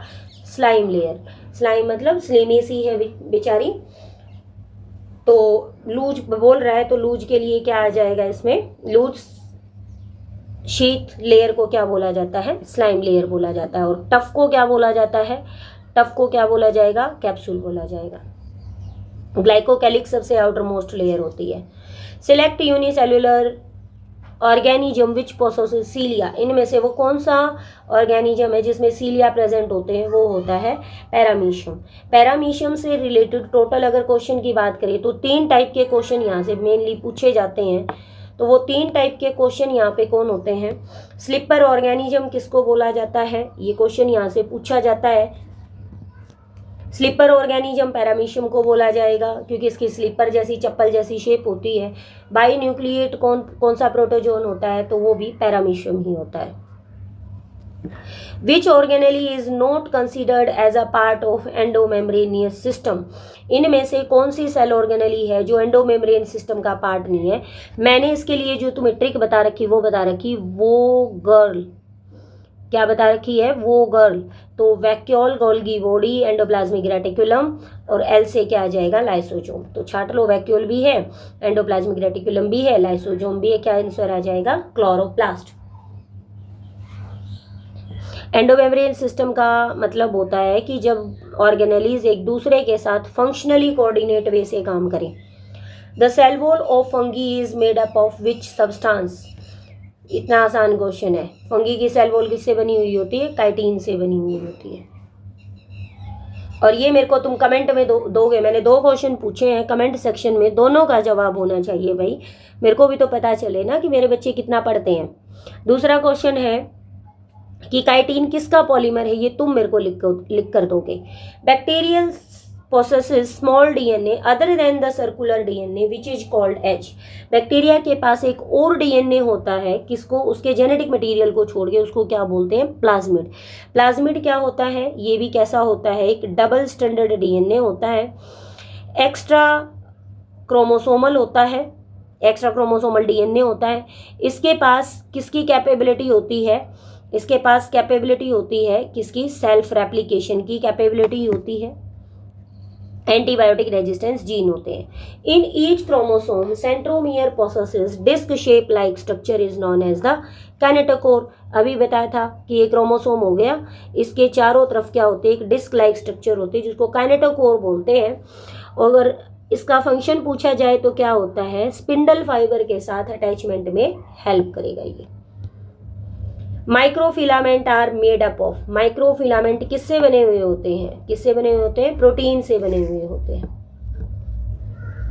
slime layer. Slime मतलब स्लिमी सी है बेचारी, तो लूज बोल रहा है तो लूज के लिए क्या आ जाएगा इसमें, लूज शीथ लेयर को क्या बोला जाता है, स्लाइम लेयर बोला जाता है। और टफ को क्या बोला जाता है, टफ को क्या बोला जाएगा, कैप्सूल बोला जाएगा। ग्लाइकोकैलिक्स सबसे आउटर मोस्ट लेयर होती है। Select unicellular organism which possesses cilia, इनमें से वो कौन सा ऑर्गेनिज्म है जिसमें सीलिया प्रेजेंट होते हैं, वो होता है पैरामीशियम। पैरामीशियम से रिलेटेड टोटल अगर क्वेश्चन की बात करें तो 3 टाइप के क्वेश्चन यहाँ से मेनली पूछे जाते हैं। तो वो 3 टाइप के क्वेश्चन यहाँ पे कौन होते हैं, स्लीपर ऑर्गेनिज्म किसको बोला जाता है, ये क्वेश्चन यहाँ से पूछा जाता है। स्लीपर ऑर्गेनिज्म पैरामीशियम को बोला जाएगा क्योंकि इसकी स्लीपर जैसी, चप्पल जैसी शेप होती है। बाई न्यूक्लिएट कौन सा प्रोटोजोन होता है, तो वो भी पैरामीशियम ही होता है। Which organelle is not considered as a part of endomembranous system, इनमें से कौन सी सेल ऑर्गेनेली है जो एंडोमेम्ब्रेन सिस्टम का पार्ट नहीं है। मैंने इसके लिए जो तुम्हें ट्रिक बता रखी वो बता रखी, वो गर्ल, क्या बता रखी है, वो गर्ल। तो vacuole, Golgi body, endoplasmic reticulum, और एल से क्या आ जाएगा, लाइसोजोम। तो छाट लो, वैक्यूल भी है, एंडोप्लाज्मिक रेटिकुलम भी है, लाइसोजोम भी है, क्या आंसर आ जाएगा, क्लोरोप्लास्ट। एंडोमेम्ब्रेन सिस्टम का मतलब होता है कि जब ऑर्गेनेलीज एक दूसरे के साथ फंक्शनली कोऑर्डिनेट वे से काम करें। The cell wall of fungi is made up of which substance, इतना आसान क्वेश्चन है। फंगी की सेल वॉल किससे बनी हुई होती है, काइटिन से बनी हुई होती है। और ये मेरे को तुम कमेंट में दोगे, मैंने 2 क्वेश्चन पूछे हैं कमेंट सेक्शन में, दोनों का जवाब होना चाहिए भाई, मेरे को भी तो पता चले ना कि मेरे बच्चे कितना पढ़ते हैं। दूसरा क्वेश्चन है कि काइटिन किसका पॉलीमर है, ये तुम मेरे को लिख कर दोगे। Bacterial possesses small DNA other than the circular DNA which is called H। Bacteria के पास एक और DNA होता है, किसको, उसके जेनेटिक मटेरियल को छोड़ के, उसको क्या बोलते हैं, प्लाज्मिड। प्लाज्मिड क्या होता है, ये भी कैसा होता है, एक डबल स्टैंडर्ड DNA होता है, एक्स्ट्रा क्रोमोसोमल होता है, एक्स्ट्रा क्रोमोसोमल डीएनए होता है। इसके पास किसकी कैपेबिलिटी होती है? इसके पास कैपेबिलिटी होती है किसकी? सेल्फ रेप्लिकेशन की कैपेबिलिटी होती है। एंटीबायोटिक रेजिस्टेंस जीन होते हैं। In each chromosome centromere possesses disc shape like structure is known as the kinetochore. अभी बताया था कि ये क्रोमोसोम हो गया, इसके चारों तरफ क्या होते हैं? एक डिस्क लाइक स्ट्रक्चर होती है जिसको कैनेटोकोर बोलते हैं। अगर इसका फंक्शन पूछा जाए तो क्या होता है? स्पिंडल फाइबर के साथ अटैचमेंट में हेल्प करेगा ये। Microfilament are made up of. Microfilament किससे बने हुए होते हैं? किससे बने हुए होते हैं? प्रोटीन से बने हुए होते हैं।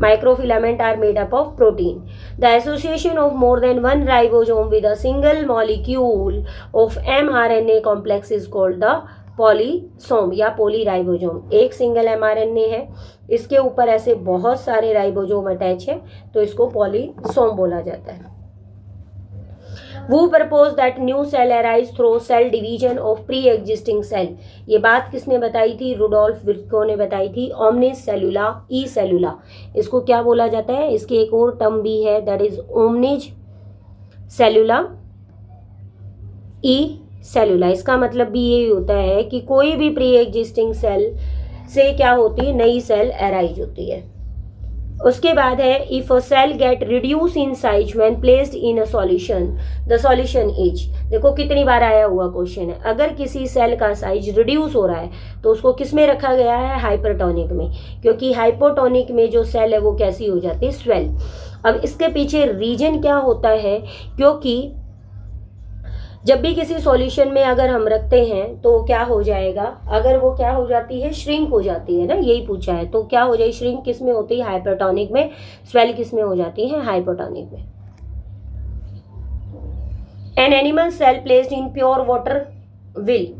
Microfilament are made up of protein. The association of more than one ribosome with a single molecule of mRNA complex is called the polysome या पॉलीराइबोसोम। एक सिंगल mRNA है, इसके ऊपर ऐसे बहुत सारे राइबोसोम अटैच है, तो इसको पॉलीसोम बोला जाता है। Who proposed that new cell arise through cell division of pre-existing cell? ये बात किसने बताई थी? रुडोल्फ विर्को ने बताई थी। ओमनिस सेलुला ई सेलुला, इसको क्या बोला जाता है? इसकी एक और टर्म भी है, दैट इज ओमनिज सेलुला ई सेलुला। इसका मतलब भी यही होता है कि कोई भी प्री एग्जिस्टिंग सेल से क्या होती है? नई सेल अराइज होती है। उसके बाद है if a cell get reduce in size when placed in a solution the solution is. देखो कितनी बार आया हुआ क्वेश्चन है। अगर किसी सेल का साइज रिड्यूस हो रहा है तो उसको किस में रखा गया है? हाइपरटोनिक में, क्योंकि हाइपोटोनिक में जो सेल है वो कैसी हो जाती है? स्वेल। अब इसके पीछे रीजन क्या होता है? क्योंकि जब भी किसी सॉल्यूशन में अगर हम रखते हैं तो क्या हो जाएगा? अगर वो क्या हो जाती है? श्रिंक हो जाती है ना, यही पूछा है। तो क्या हो जाएगी? श्रिंक किस में होती है? हाइपरटोनिक में। स्वेल किस में हो जाती है? हाइपोटोनिक में। An animal cell placed in pure water will.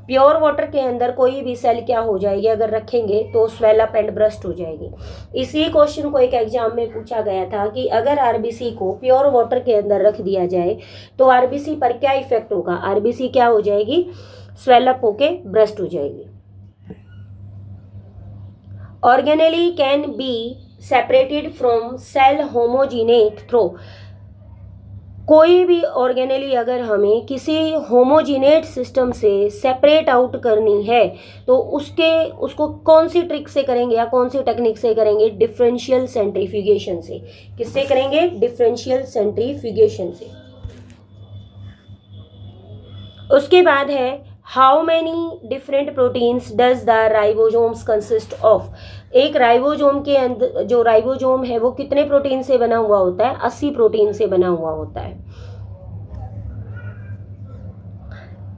Pure water के अंदर कोई भी सेल क्या हो जाएगी? अगर रखेंगे तो स्वेल अप एंड ब्रस्ट हो जाएगी। इसी क्वेश्चन को एक एग्जाम में पूछा गया था कि अगर आरबीसी को प्योर वाटर के अंदर रख दिया जाए तो आरबीसी पर क्या इफेक्ट होगा? आरबीसी क्या हो जाएगी? स्वेल अप होके ब्रस्ट हो जाएगी। Organelle can be separated from cell homogenate through. कोई भी ऑर्गेनेली अगर हमें किसी होमोजीनेट सिस्टम से सेपरेट आउट करनी है तो उसको कौन सी ट्रिक से करेंगे या कौन सी टेक्निक से करेंगे? डिफरेंशियल सेंट्रीफ्यूगेशन से। किससे करेंगे? डिफरेंशियल सेंट्रीफ्यूगेशन से। उसके बाद है how many different proteins does the ribosomes consist of. एक राइबोसोम के अंदर जो राइबोसोम है वो कितने प्रोटीन से बना हुआ होता है? 80 प्रोटीन से बना हुआ होता है।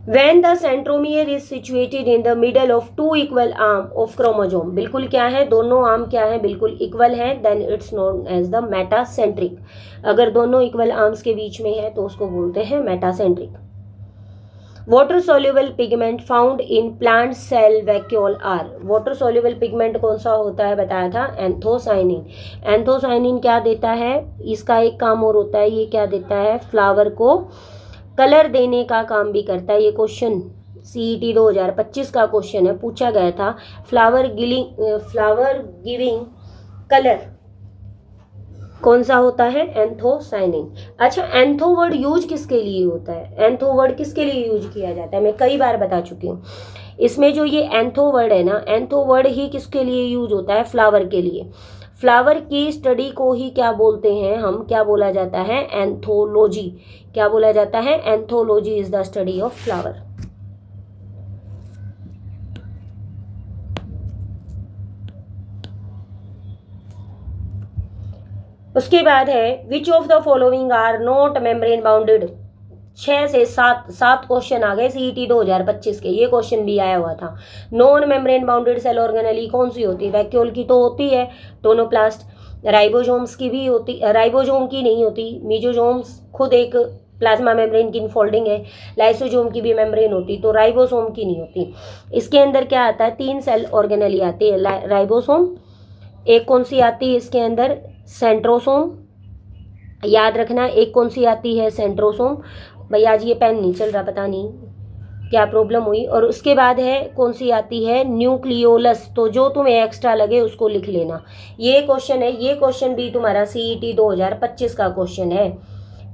When the centromere is situated in the middle of two equal arm of chromosome, बिल्कुल क्या है? दोनों आर्म क्या है? बिल्कुल इक्वल है, then it's known as the metacentric। अगर दोनों इक्वल आर्म्स के बीच में है तो उसको बोलते हैं metacentric. Water soluble pigment found in plant cell vacuole are. Water soluble pigment कौन सा होता है? बताया था एंथोसाइनिन। एंथोसाइनिन क्या देता है? इसका एक काम और होता है, ये क्या देता है? फ्लावर को कलर देने का काम भी करता है। ये क्वेश्चन CET 2025 का क्वेश्चन है, पूछा गया था। फ्लावर गिविंग कलर कौन सा होता है? एंथोसाइनिन। अच्छा, एंथो वर्ड यूज किसके लिए होता है? एंथो वर्ड किसके लिए यूज किया जाता है? मैं कई बार बता चुकी हूँ। इसमें जो ये एंथो वर्ड है ना, एंथो वर्ड ही किसके लिए यूज होता है? फ्लावर के लिए। फ्लावर की स्टडी को ही क्या बोलते हैं हम? क्या बोला जाता है? एंथोलॉजी। क्या बोला जाता है? Anthology is the study of flower. उसके बाद है which of the following are not membrane bounded. 6 से 7 क्वेश्चन आ गए CET 2025 के। ये क्वेश्चन भी आया हुआ था। Non membrane bounded cell organelle कौन सी होती है? वैक्यूल की तो होती है, टोनोप्लास्ट। राइबोसोम्स की भी होती, राइबोसोम की नहीं होती। मीजोसोम्स खुद एक प्लाज्मा मेम्ब्रेन की इनफोल्डिंग है। लाइसोसोम की भी मेम्ब्रेन होती, तो राइबोसोम की नहीं होती। इसके अंदर क्या आता है? 3 सेल ऑर्गेनेली आती है। राइबोसोम एक कौन सी आती है इसके अंदर? सेंट्रोसोम। याद रखना, एक कौन सी आती है? सेंट्रोसोम। भैया आज ये पेन नहीं चल रहा, पता नहीं क्या प्रॉब्लम हुई। और उसके बाद है कौन सी आती है, न्यूक्लियोलस, तो जो तुम्हें एक्स्ट्रा लगे उसको लिख लेना। ये क्वेश्चन है, ये क्वेश्चन भी तुम्हारा CET 2025 का क्वेश्चन है,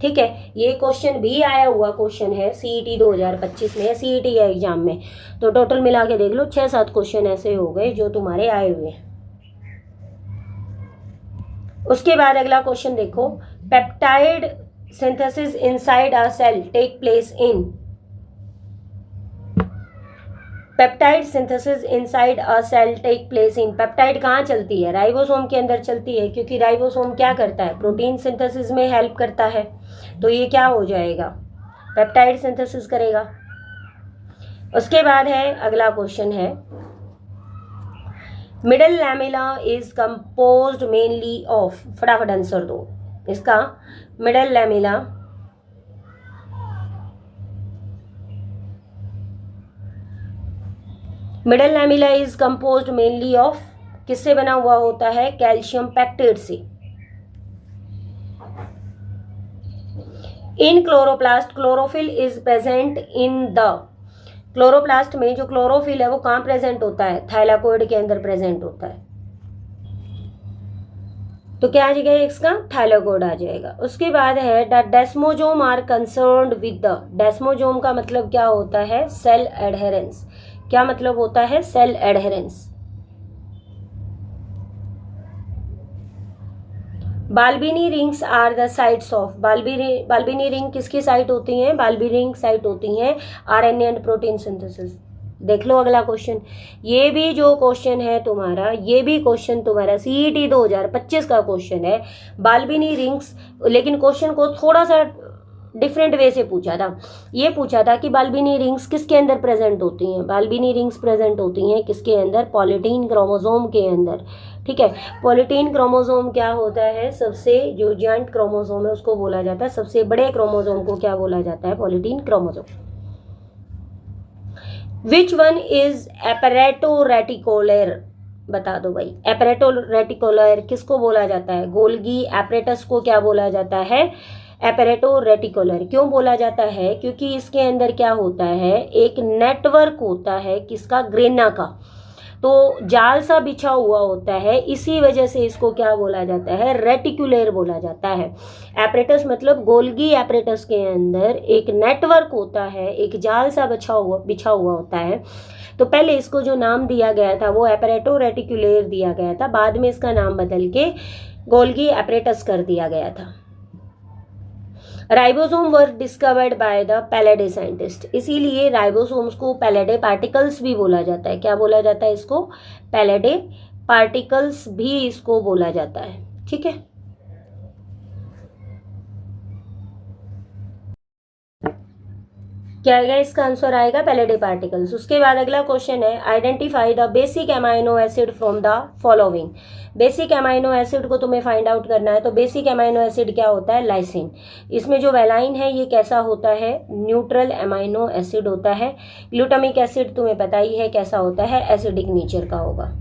ठीक है। ये क्वेश्चन भी आया हुआ क्वेश्चन है CET 2025 में, CET के एग्जाम में। तो टोटल मिला के देख लो 6-7 क्वेश्चन ऐसे हो गए जो तुम्हारे आए हुए हैं। उसके बाद अगला क्वेश्चन देखो, peptide synthesis inside a cell take place in, peptide synthesis inside a cell take place in, peptide कहाँ चलती है, राइबोसोम के अंदर चलती है, क्योंकि राइबोसोम क्या करता है, प्रोटीन सिंथेसिस में हेल्प करता है। तो ये क्या हो जाएगा, पेप्टाइड सिंथेसिस करेगा। उसके बाद है अगला क्वेश्चन है, middle lamella is composed mainly of, फटाफट आंसर दो इसका। Middle lamella is composed mainly of, किससे बना हुआ होता है, कैल्शियम पैक्टेट से। इन chloroplast chlorophyll is present in the, chloroplast में जो क्लोरोफिल है वो कहाँ प्रेजेंट होता है, थाइलाकोइड के अंदर प्रेजेंट होता है। तो क्या आ जाएगा इसका, थाइलाकोइड आ जाएगा। उसके बाद है the desmosome are concerned with the, desmosome का मतलब क्या होता है, सेल एडहेरेंस। क्या मतलब होता है, cell adherence. Balbiani rings are the sites of, Balbiani ring किसकी साइट होती हैं, बाल्बिनी रिंग साइट होती हैं RNA एंड प्रोटीन सिंथेसिस। देख लो अगला क्वेश्चन, ये भी जो क्वेश्चन है तुम्हारा, ये भी क्वेश्चन तुम्हारा CET 2025 का क्वेश्चन है, बाल्बिनी रिंग्स। लेकिन क्वेश्चन को थोड़ा सा डिफरेंट वे से पूछा था। ये पूछा था कि बाल्बिनी रिंग्स किसके अंदर प्रेजेंट होती हैं, बाल्बिनी रिंग्स प्रेजेंट होती हैं किसके अंदर, पॉलीटीन क्रोमोसोम के अंदर, ठीक है। पॉलीटीन क्रोमोसोम क्या होता है, सबसे जो जॉइंट क्रोमोसोम है उसको बोला जाता है, सबसे बड़े क्रोमोसोम को क्या बोला जाता है, polytene chromosome. Which one is apparato reticular, बता दो भाई, एपरेटो रेटिकुलर किसको बोला जाता है, गोल्गी एपरेटस को क्या बोला जाता है, एपरेटो रेटिकुलर। क्यों बोला जाता है, क्योंकि इसके अंदर क्या होता है, एक नेटवर्क होता है किसका, ग्रेना का, तो जाल सा बिछा हुआ होता है, इसी वजह से इसको क्या बोला जाता है, रेटिकुलर बोला जाता है। एपरेटस मतलब गोल्गी एपरेटस के अंदर एक नेटवर्क होता है, एक जाल सा बिछा हुआ होता है। तो पहले इसको जो नाम दिया गया था वो एपरेटो रेटिकुलर दिया गया था, बाद में इसका नाम बदल के गोल्गी एपरेटस कर दिया गया था। Ribosome were discovered by the Palade scientist, इसीलिए राइबोसोम्स को पैलेडे पार्टिकल्स भी बोला जाता है। क्या बोला जाता है इसको, पैलेडे पार्टिकल्स भी इसको बोला जाता है, ठीक है। क्या आएगा इसका आंसर, आएगा पैलेडे पार्टिकल्स। उसके बाद अगला क्वेश्चन है, identify the basic amino acid from the following. Basic amino acid को तुम्हें फाइंड आउट करना है। तो बेसिक एमाइनो एसिड क्या होता है, लाइसिन। इसमें जो वेलाइन है ये कैसा होता है, न्यूट्रल एमाइनो एसिड होता है। ग्लूटामिक एसिड तुम्हें पता ही है कैसा होता है, एसिडिक नेचर का होगा।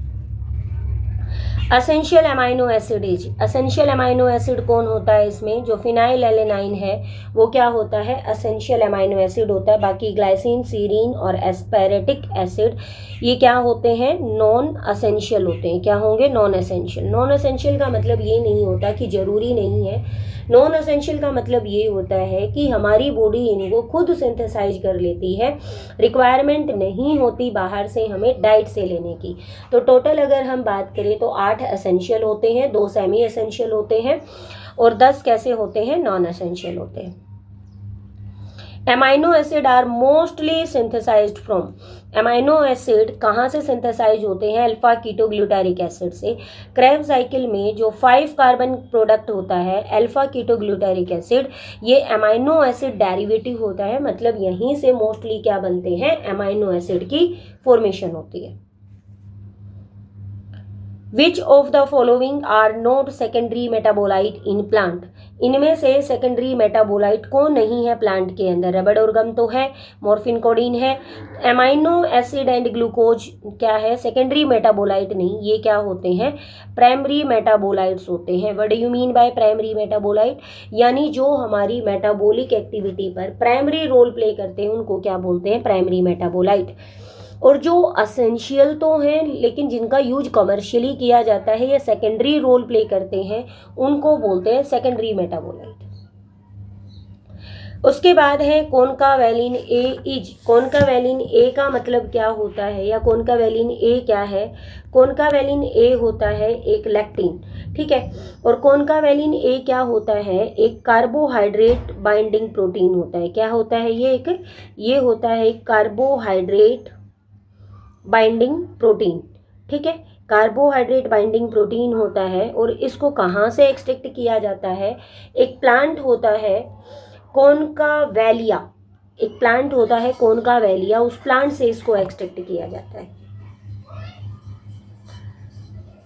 Essential amino acid is, essential amino acid कौन होता है इसमें, जो फिनाइल एलेनाइन है वो क्या होता है, असेंशियल अमाइनो एसिड होता है। बाकी ग्लाइसिन, सीरीन और एस्पेरेटिक एसिड ये क्या होते हैं, नॉन असेंशियल होते हैं। क्या होंगे, नॉन असेंशियल। नॉन असेंशियल का मतलब ये नहीं होता कि जरूरी नहीं है, नॉन असेंशियल का मतलब ये होता है कि हमारी बॉडी इनको खुद सिंथेसाइज कर लेती है, रिक्वायरमेंट नहीं होती बाहर से हमें डाइट से लेने की। तो टोटल अगर हम बात करें तो 8 असेंशियल होते हैं, 2 सेमी असेंशियल होते हैं और 10 कैसे होते हैं, नॉन असेंशियल होते हैं। Amino acid are mostly synthesised from, amino acid कहाँ से सिंथेसाइज होते हैं, अल्फा कीटोग्लूटारिक एसिड से। क्रेब साइकिल में जो 5 कार्बन प्रोडक्ट होता है अल्फा कीटोग्लूटारिक एसिड, ये एमाइनो एसिड डेरिवेटिव होता है, मतलब यहीं से मोस्टली क्या बनते हैं, एमाइनो एसिड की फॉर्मेशन होती है। Which of the following are not secondary metabolite in plant? इनमें से सेकेंडरी मेटाबोलाइट कौन नहीं है प्लांट के अंदर? रबड़ और गम तो है, मॉर्फिन कोडीन है, एमाइनो एसिड एंड ग्लूकोज क्या है? सेकेंडरी मेटाबोलाइट नहीं, ये क्या होते हैं? प्राइमरी मेटाबोलाइट्स होते हैं। What do you mean by primary metabolite? यानी जो हमारी मेटाबॉलिक एक्टिविटी पर प्राइमरी रोल प्ले करते हैं उनको क्या बोलते हैं? Primary metabolite. और जो असेंशियल तो हैं लेकिन जिनका यूज कमर्शियली किया जाता है या सेकेंडरी रोल प्ले करते हैं उनको बोलते हैं सेकेंडरी मेटाबोलाइट। उसके बाद है कॉन्कावेलिन ए इज। कॉन्कावेलिन ए का मतलब क्या होता है या कॉन्कावेलिन ए क्या है? कॉन्कावेलिन ए होता है एक लैक्टिन, ठीक है। और कॉन्कावेलिन ए क्या होता है? एक कार्बोहाइड्रेट बाइंडिंग प्रोटीन होता है। क्या होता है ये होता है एक कार्बोहाइड्रेट बाइंडिंग प्रोटीन, ठीक है। कार्बोहाइड्रेट बाइंडिंग प्रोटीन होता है और इसको कहाँ से एक्सट्रैक्ट किया जाता है? एक प्लांट होता है कॉन्कावेलिया, एक प्लांट होता है कॉन्कावेलिया, उस प्लांट से इसको एक्सट्रैक्ट किया जाता है।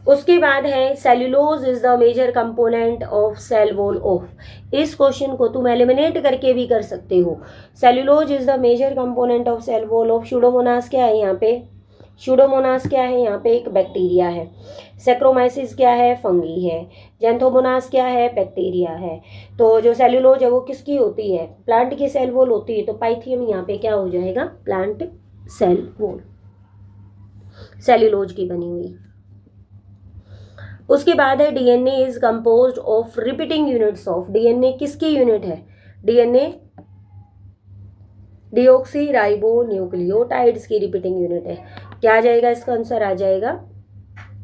उसके बाद है cellulose is the major component of cell wall of. इस क्वेश्चन को तुम एलिमिनेट करके भी कर सकते हो। Cellulose is the major component of cell wall of. Pseudomonas क्या है यहाँ पे? स्यूडोमोनास क्या है यहाँ पे? एक बैक्टीरिया है। सैक्रोमाइसिस क्या है? फंगी है। जैंथोमोनास क्या है? बैक्टीरिया है। तो जो सेल्यूलोज है वो किसकी होती है? प्लांट की सेल वॉल होती है। तो पाइथियम यहाँ पे क्या हो जाएगा? प्लांट सेल वॉल, सेल्यूलोज की बनी हुई। उसके बाद है DNA is composed of repeating units of. DNA किसकी यूनिट है? डीएनए डीऑक्सी राइबो न्यूक्लियोटाइड्स की रिपीटिंग यूनिट है। क्या आ जाएगा? इसका आंसर आ जाएगा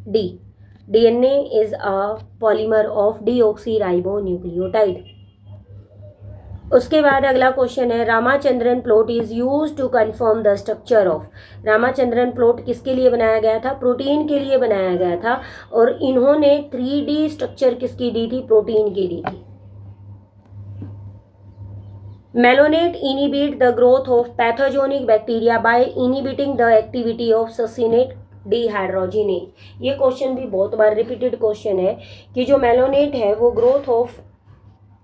D. DNA is a polymer of deoxyribonucleotide. उसके बाद अगला क्वेश्चन है Ramachandran plot is used to confirm the structure of. Ramachandran plot किसके लिए बनाया गया था? प्रोटीन के लिए बनाया गया था। और इन्होंने 3D स्ट्रक्चर किसकी दी थी? प्रोटीन की दी थी। Malonate inhibit the growth of pathogenic bacteria by inhibiting the activity of succinate dehydrogenase. ये क्वेश्चन भी बहुत बार रिपीटेड क्वेश्चन है कि जो मेलोनेट है वो ग्रोथ ऑफ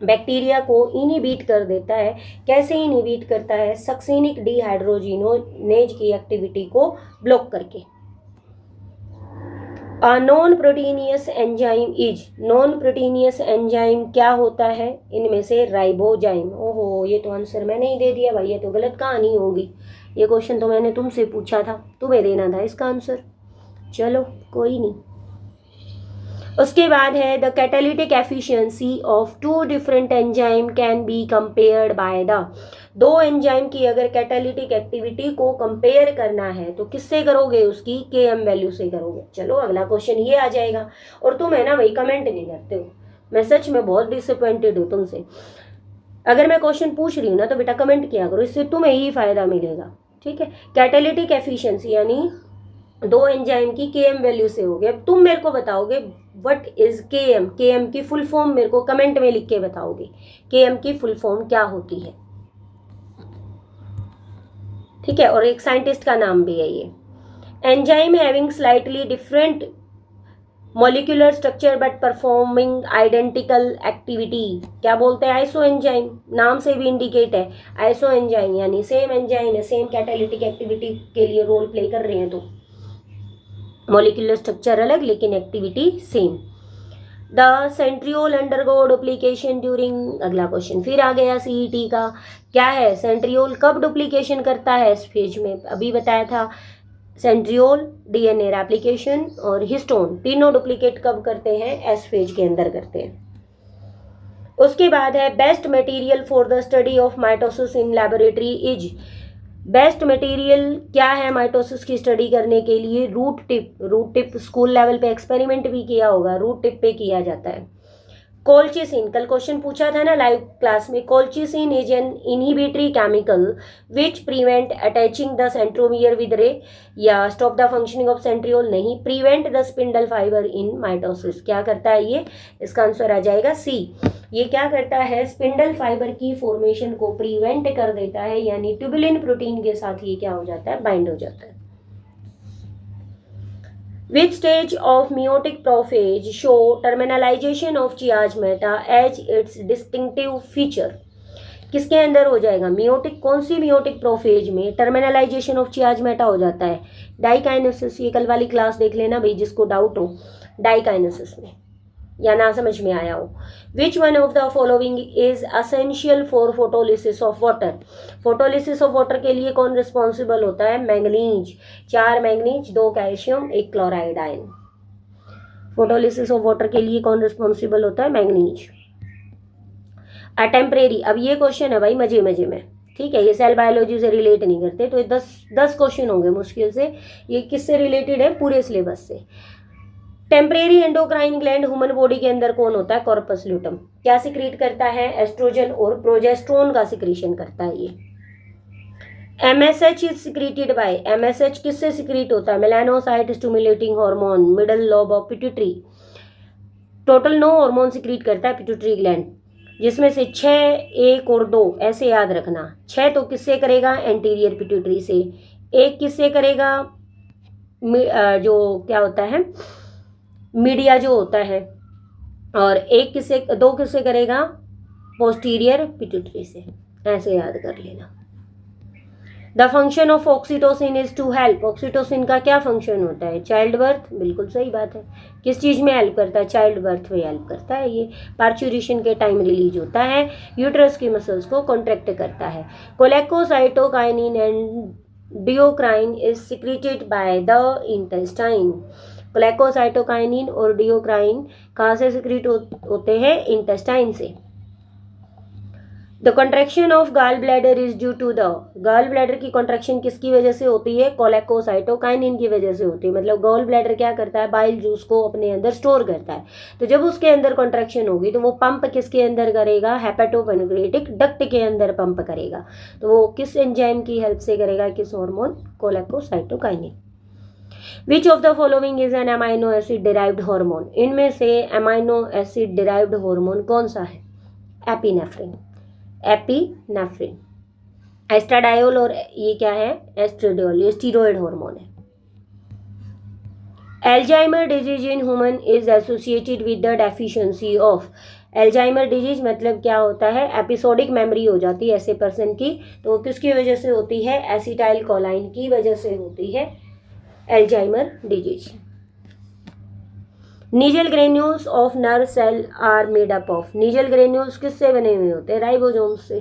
बैक्टीरिया को इनिबिट कर देता है। कैसे इनिबिट करता है? सक्सिनिक डिहाइड्रोजिनेज की एक्टिविटी को ब्लॉक करके। Non proteinaceous enzyme is. Non proteinaceous enzyme क्या होता है? इनमें से राइबोजाइम। ओहो, ये तो आंसर मैंने ही दे दिया भाई, ये तो गलत कहानी होगी। ये क्वेश्चन तो मैंने तुमसे पूछा था, तुम्हें देना था इसका आंसर। चलो कोई नहीं। उसके बाद है the catalytic efficiency of two different enzyme can be compared by the. दो एंजाइम की अगर कैटालिटिक एक्टिविटी को कंपेयर करना है तो किससे करोगे? उसकी Km वैल्यू से करोगे। चलो अगला क्वेश्चन ये आ जाएगा। और तुम है ना भाई कमेंट नहीं करते हो, मैं सच में बहुत डिसअपॉइंटेड हूँ तुमसे। अगर मैं क्वेश्चन पूछ रही हूँ ना तो बेटा कमेंट किया करो, इससे तुम्हें ही फायदा मिलेगा, ठीक है। कैटालिटिक एफिशिएंसी यानी दो एंजाइम की Km वैल्यू से हो गया। तुम मेरे को बताओगे व्हाट इज Km। Km की फुल फॉर्म मेरे को कमेंट में लिख के बताओगे Km की फुल फॉर्म क्या होती है, ठीक है। और एक साइंटिस्ट का नाम भी है ये। Enzyme having slightly different molecular structure but performing identical activity क्या बोलते हैं? Iso enzyme. नाम से भी इंडिकेट है आइसो एंजाइम यानी सेम एंजाइम है, सेम कैटालिटिक एक्टिविटी के लिए रोल प्ले कर रहे हैं। तो मॉलिक्यूलर स्ट्रक्चर अलग लेकिन activity same. The centriole undergo duplication during. अगला क्वेश्चन फिर आ गया सीईटी का। क्या है? सेंट्रियोल कब डुप्लीकेशन करता है? एस फेज में। अभी बताया था सेंट्रियोल, डीएनए रेप्लिकेशन और हिस्टोन तीनों डुप्लीकेट कब करते हैं? एस फेज के अंदर करते हैं। उसके बाद है best material for the study of mitosis in laboratory is. Best material क्या है माइटोसिस की स्टडी करने के लिए? Root tip. Root tip school level पे एक्सपेरिमेंट भी किया होगा, रूट टिप पे किया जाता है। कोल्चिसिन, कल क्वेश्चन पूछा था ना लाइव क्लास में। Colchicine is an inhibitory chemical which prevent attaching the centromere with ray या stop the functioning of centriole. नहीं, prevent the spindle fibre in mitosis. क्या करता है ये? इसका आंसर आ जाएगा सी। ये क्या करता है? स्पिंडल फाइबर की फॉर्मेशन को प्रिवेंट कर देता है, यानी ट्यूबुलिन प्रोटीन के साथ ये क्या हो जाता है? बाइंड हो जाता है। Which stage of meiotic prophase show terminalization of chiasmata as its distinctive feature? किसके अंदर हो जाएगा? मियोटिक, कौन सी मियोटिक प्रोफेज में टर्मिनलाइजेशन ऑफ चियाजमेटा हो जाता है? डाइकाइनेसिस। ये कल वाली क्लास देख लेना भाई, जिसको डाउट हो डाइकाइनेसिस में या ना समझ में आया हो। विच one of the following is essential for photolysis of water? Photolysis of water के लिए कौन रिस्पॉन्सिबल होता है? Manganese. 4 manganese, 2 calcium, 1 chloride ion. Photolysis of water के लिए कौन रिस्पॉन्सिबल होता है? मैंगनीज। टेम्परेरी। अब ये क्वेश्चन है भाई मजे मजे में, ठीक है, ये सेल बायोलॉजी से रिलेट नहीं करते, तो ये 10 क्वेश्चन होंगे मुश्किल से। ये किससे रिलेटेड है? पूरे सिलेबस से। Temporary endocrine gland human body के अंदर कौन होता है? Corpus luteum. क्या सिक्रीट करता है? एस्ट्रोजन और प्रोजेस्ट्रोन का सिक्रीशन करता है ये। MSH is secreted bye, MSH किससे सिक्रीट होता है? Melanocyte stimulating hormone, middle lobe of pituitary. Total 9 hormone secrete करता है पिट्यूटरी ग्लैंड, जिसमें से 6, 1 और 2 ऐसे याद रखना। 6 तो किससे करेगा? एंटीरियर पिट्यूटरी से। 1 किससे करेगा? जो क्या होता है, मीडिया जो होता है। और 1 किससे, 2 किससे करेगा? पोस्टीरियर पिट्यूटरी से। ऐसे याद कर लेना। The function of oxytocin is to help. Oxytocin का क्या फंक्शन होता है? Child birth. बिल्कुल सही बात है। किस चीज़ में हेल्प करता है? चाइल्ड बर्थ में हेल्प करता है। ये पार्चुरेशन के टाइम रिलीज होता है, यूट्रस की मसल्स को कॉन्ट्रैक्ट करता है। Cholecystokinin and duocrine is secreted by the intestine. Cholecystokinin और डियोक्राइन कहाँ से सिक्रीट होते हैं? इंटेस्टाइन से। The contraction of gall bladder is due to the, gall bladder की कंट्रैक्शन किसकी वजह से होती है? कोलेकोसाइटोकाइनिन की वजह से होती है। मतलब गॉल ब्लैडर क्या करता है? बाइल जूस को अपने अंदर स्टोर करता है। तो जब उसके अंदर कंट्रैक्शन होगी तो वो पंप किसके अंदर करेगा? हेपेटोपेनक्रेटिक डक्ट के अंदर पंप करेगा। तो वो किस एंजाइम की हेल्प से करेगा? किस hormone? Cholecystokinin. Which of the following is an amino acid derived hormone? इनमें से अमाइनो एसिड डिराइव्ड हार्मोन कौन सा है? एपिनेफ्रिन। एपिनेफ्रिन। एस्ट्राडायोल और ये क्या है? एस्ट्राडियोल। ये स्टीरॉयड हार्मोन है। Alzheimer disease in human is associated with the deficiency of. Alzheimer disease मतलब क्या होता है? एपिसोडिक मेमोरी हो जाती है ऐसे पर्सन की, तो वो किसकी वजह से होती है? एसिटाइल कोलाइन की वजह से होती है Alzheimer disease. Nissl granules of nerve cell are made up of. Nissl granules किससे बने हुए होते हैं? राइबोसोम्स से,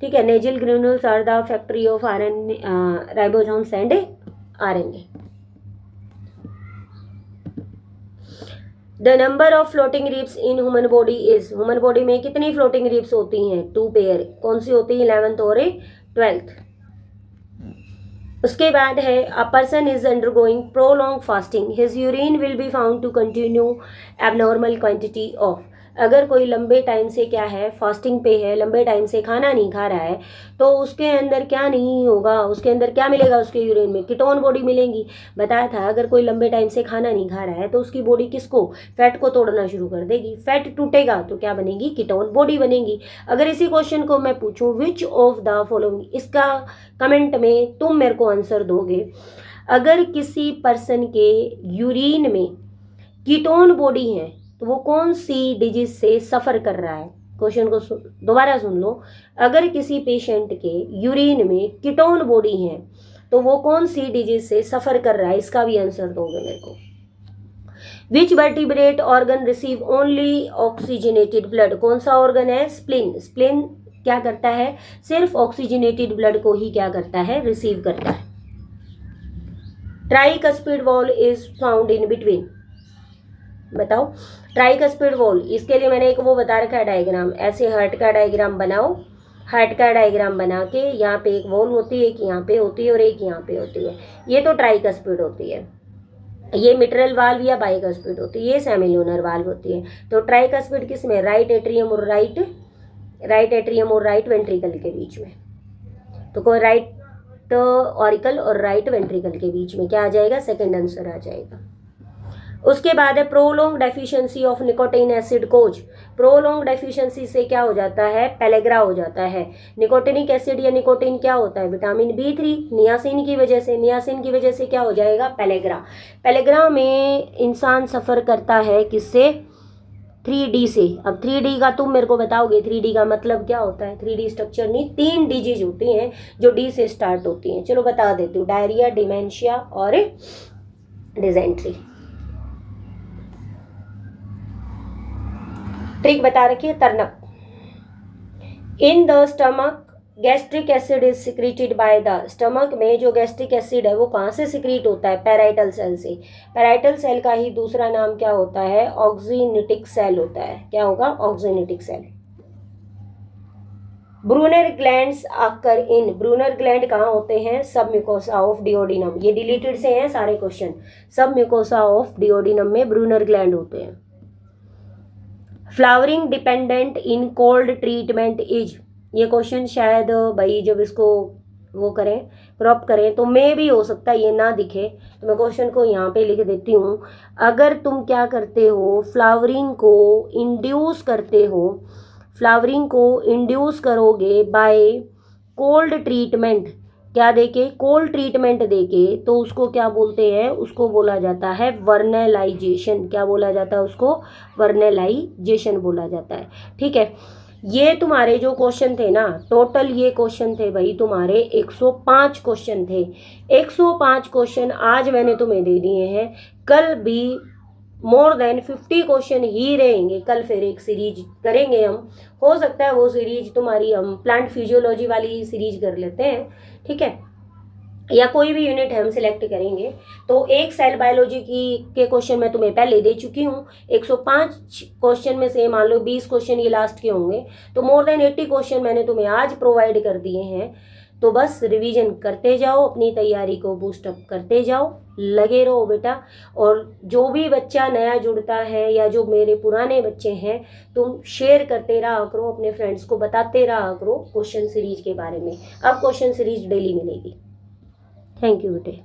ठीक है। Nissl granules are the factory of ribosomes and RNA। The number of floating ribs in human body is. Human body में कितनी फ्लोटिंग रिब्स होती हैं? 2 पेयर। कौन सी होती है? 11th और 12th। उसके बाद है a person is undergoing prolong fasting, his urine will be found to continue abnormal quantity of. अगर कोई लंबे टाइम से क्या है? फास्टिंग पे है, लंबे टाइम से खाना नहीं खा रहा है, तो उसके अंदर क्या नहीं होगा? उसके अंदर क्या मिलेगा? उसके यूरिन में कीटोन बॉडी मिलेंगी। बताया था अगर कोई लंबे टाइम से खाना नहीं खा रहा है तो उसकी बॉडी किसको? फैट को तोड़ना शुरू कर देगी। फैट टूटेगा तो क्या बनेगी? कीटोन बॉडी बनेगी। अगर इसी क्वेश्चन को मैं पूछूं विच ऑफ द फॉलोइंग, इसका कमेंट में तुम मेरे को आंसर दोगे। अगर किसी पर्सन के यूरिन में कीटोन बॉडी है तो वो कौन सी डिजीज से सफ़र कर रहा है? क्वेश्चन को दोबारा सुन लो। अगर किसी पेशेंट के यूरिन में कीटोन बॉडी है तो वो कौन सी डिजीज से सफ़र कर रहा है? इसका भी आंसर दोगे मेरे को। Which vertebrate organ receive only oxygenated blood? कौन सा ऑर्गन है? स्प्लिन। स्प्लिन क्या करता है? सिर्फ ऑक्सीजनेटेड ब्लड को ही क्या करता है? रिसीव करता है। Tricuspid wall is found in between. बताओ ट्राइकस्पिड वॉल, इसके लिए मैंने एक वो बता रखा है डायग्राम। ऐसे हार्ट का डायग्राम बनाओ। हार्ट का डायग्राम बना के यहाँ पे एक वॉल होती है, एक यहाँ पे होती है और एक यहाँ पे होती है। ये तो ट्राइकस्पिड होती है। ये मिट्रल वाल्व या बाइकस्पिड होती है, ये सेमिलुनर वाल्व होती है। तो ट्राइकस्पिड किस में? राइट एट्रियम और राइट वेंट्रिकल के बीच में। तो कोई राइट ऑरिकल और राइट वेंट्रिकल के बीच में क्या आ जाएगा? सेकंड आंसर आ जाएगा। उसके बाद है prolong deficiency of nicotine acid cause. Prolong deficiency से क्या हो जाता है, पेलेग्रा हो जाता है। निकोटिनिक एसिड या निकोटीन क्या होता है, विटामिन B3, नियासिन की वजह से, नियासिन की वजह से क्या हो जाएगा, पेलेग्रा। पेलेग्रा में इंसान सफ़र करता है किससे, 3D से। अब 3D का तुम मेरे को बताओगे 3D का मतलब क्या होता है, 3D स्ट्रक्चर नहीं, 3 डिजीज होती हैं जो D से स्टार्ट होती हैं। चलो बता देती हूँ, डायरिया, डिमेंशिया और डिजेंट्री। ट्रिक बता रखी है, turnup. In the stomach gastric acid is secreted by the, stomach में जो गैस्ट्रिक एसिड है वो कहाँ से सिक्रीट होता है, पैराइटल सेल से। पैराइटल सेल का ही दूसरा नाम क्या होता है, ऑक्सीनिटिक सेल होता है। क्या होगा, ऑक्सीनिटिक सेल। ब्रूनर ग्लैंड्स आकर इन, ब्रूनर ग्लैंड कहाँ होते हैं, सब म्यूकोसा ऑफ डिओडिनम। ये डिलीटेड से हैं सारे क्वेश्चन। सब म्यूकोसा ऑफ डिओडिनम में ब्रूनर ग्लैंड होते हैं। Flowering dependent in cold treatment is, ये क्वेश्चन शायद भाई जब इसको वो करें, क्रॉप करें तो मे भी हो सकता है ये ना दिखे, तो मैं क्वेश्चन को यहाँ पे लिख देती हूँ। अगर तुम क्या करते हो, फ्लावरिंग को इंड्यूस करते हो, फ्लावरिंग को इंड्यूस करोगे बाय कोल्ड ट्रीटमेंट, क्या देके, कोल्ड ट्रीटमेंट देके, तो उसको क्या बोलते हैं, उसको बोला जाता है वर्नलाइजेशन। क्या बोला जाता है उसको, वर्नलाइजेशन बोला जाता है। ठीक है, ये तुम्हारे जो क्वेश्चन थे ना, टोटल ये क्वेश्चन थे भाई तुम्हारे 105 क्वेश्चन थे। 105 क्वेश्चन आज मैंने तुम्हें दे दिए हैं। कल भी मोर देन 50 क्वेश्चन ही रहेंगे। कल फिर एक सीरीज करेंगे हम, हो सकता है वो सीरीज तुम्हारी हम प्लांट फिजियोलॉजी वाली सीरीज कर लेते हैं, ठीक है, या कोई भी यूनिट हम सिलेक्ट करेंगे। तो एक सेल बायोलॉजी की के क्वेश्चन मैं तुम्हें पहले दे चुकी हूँ। 105 क्वेश्चन में से मान लो 20 क्वेश्चन ये लास्ट के होंगे, तो मोर देन 80 क्वेश्चन मैंने तुम्हें आज प्रोवाइड कर दिए हैं। तो बस रिवीजन करते जाओ, अपनी तैयारी को बूस्टअप करते जाओ, लगे रहो बेटा। और जो भी बच्चा नया जुड़ता है या जो मेरे पुराने बच्चे हैं, तुम शेयर करते रहा करो, अपने फ्रेंड्स को बताते रहा करो क्वेश्चन सीरीज के बारे में। अब क्वेश्चन सीरीज डेली मिलेगी। थैंक यू बेटे।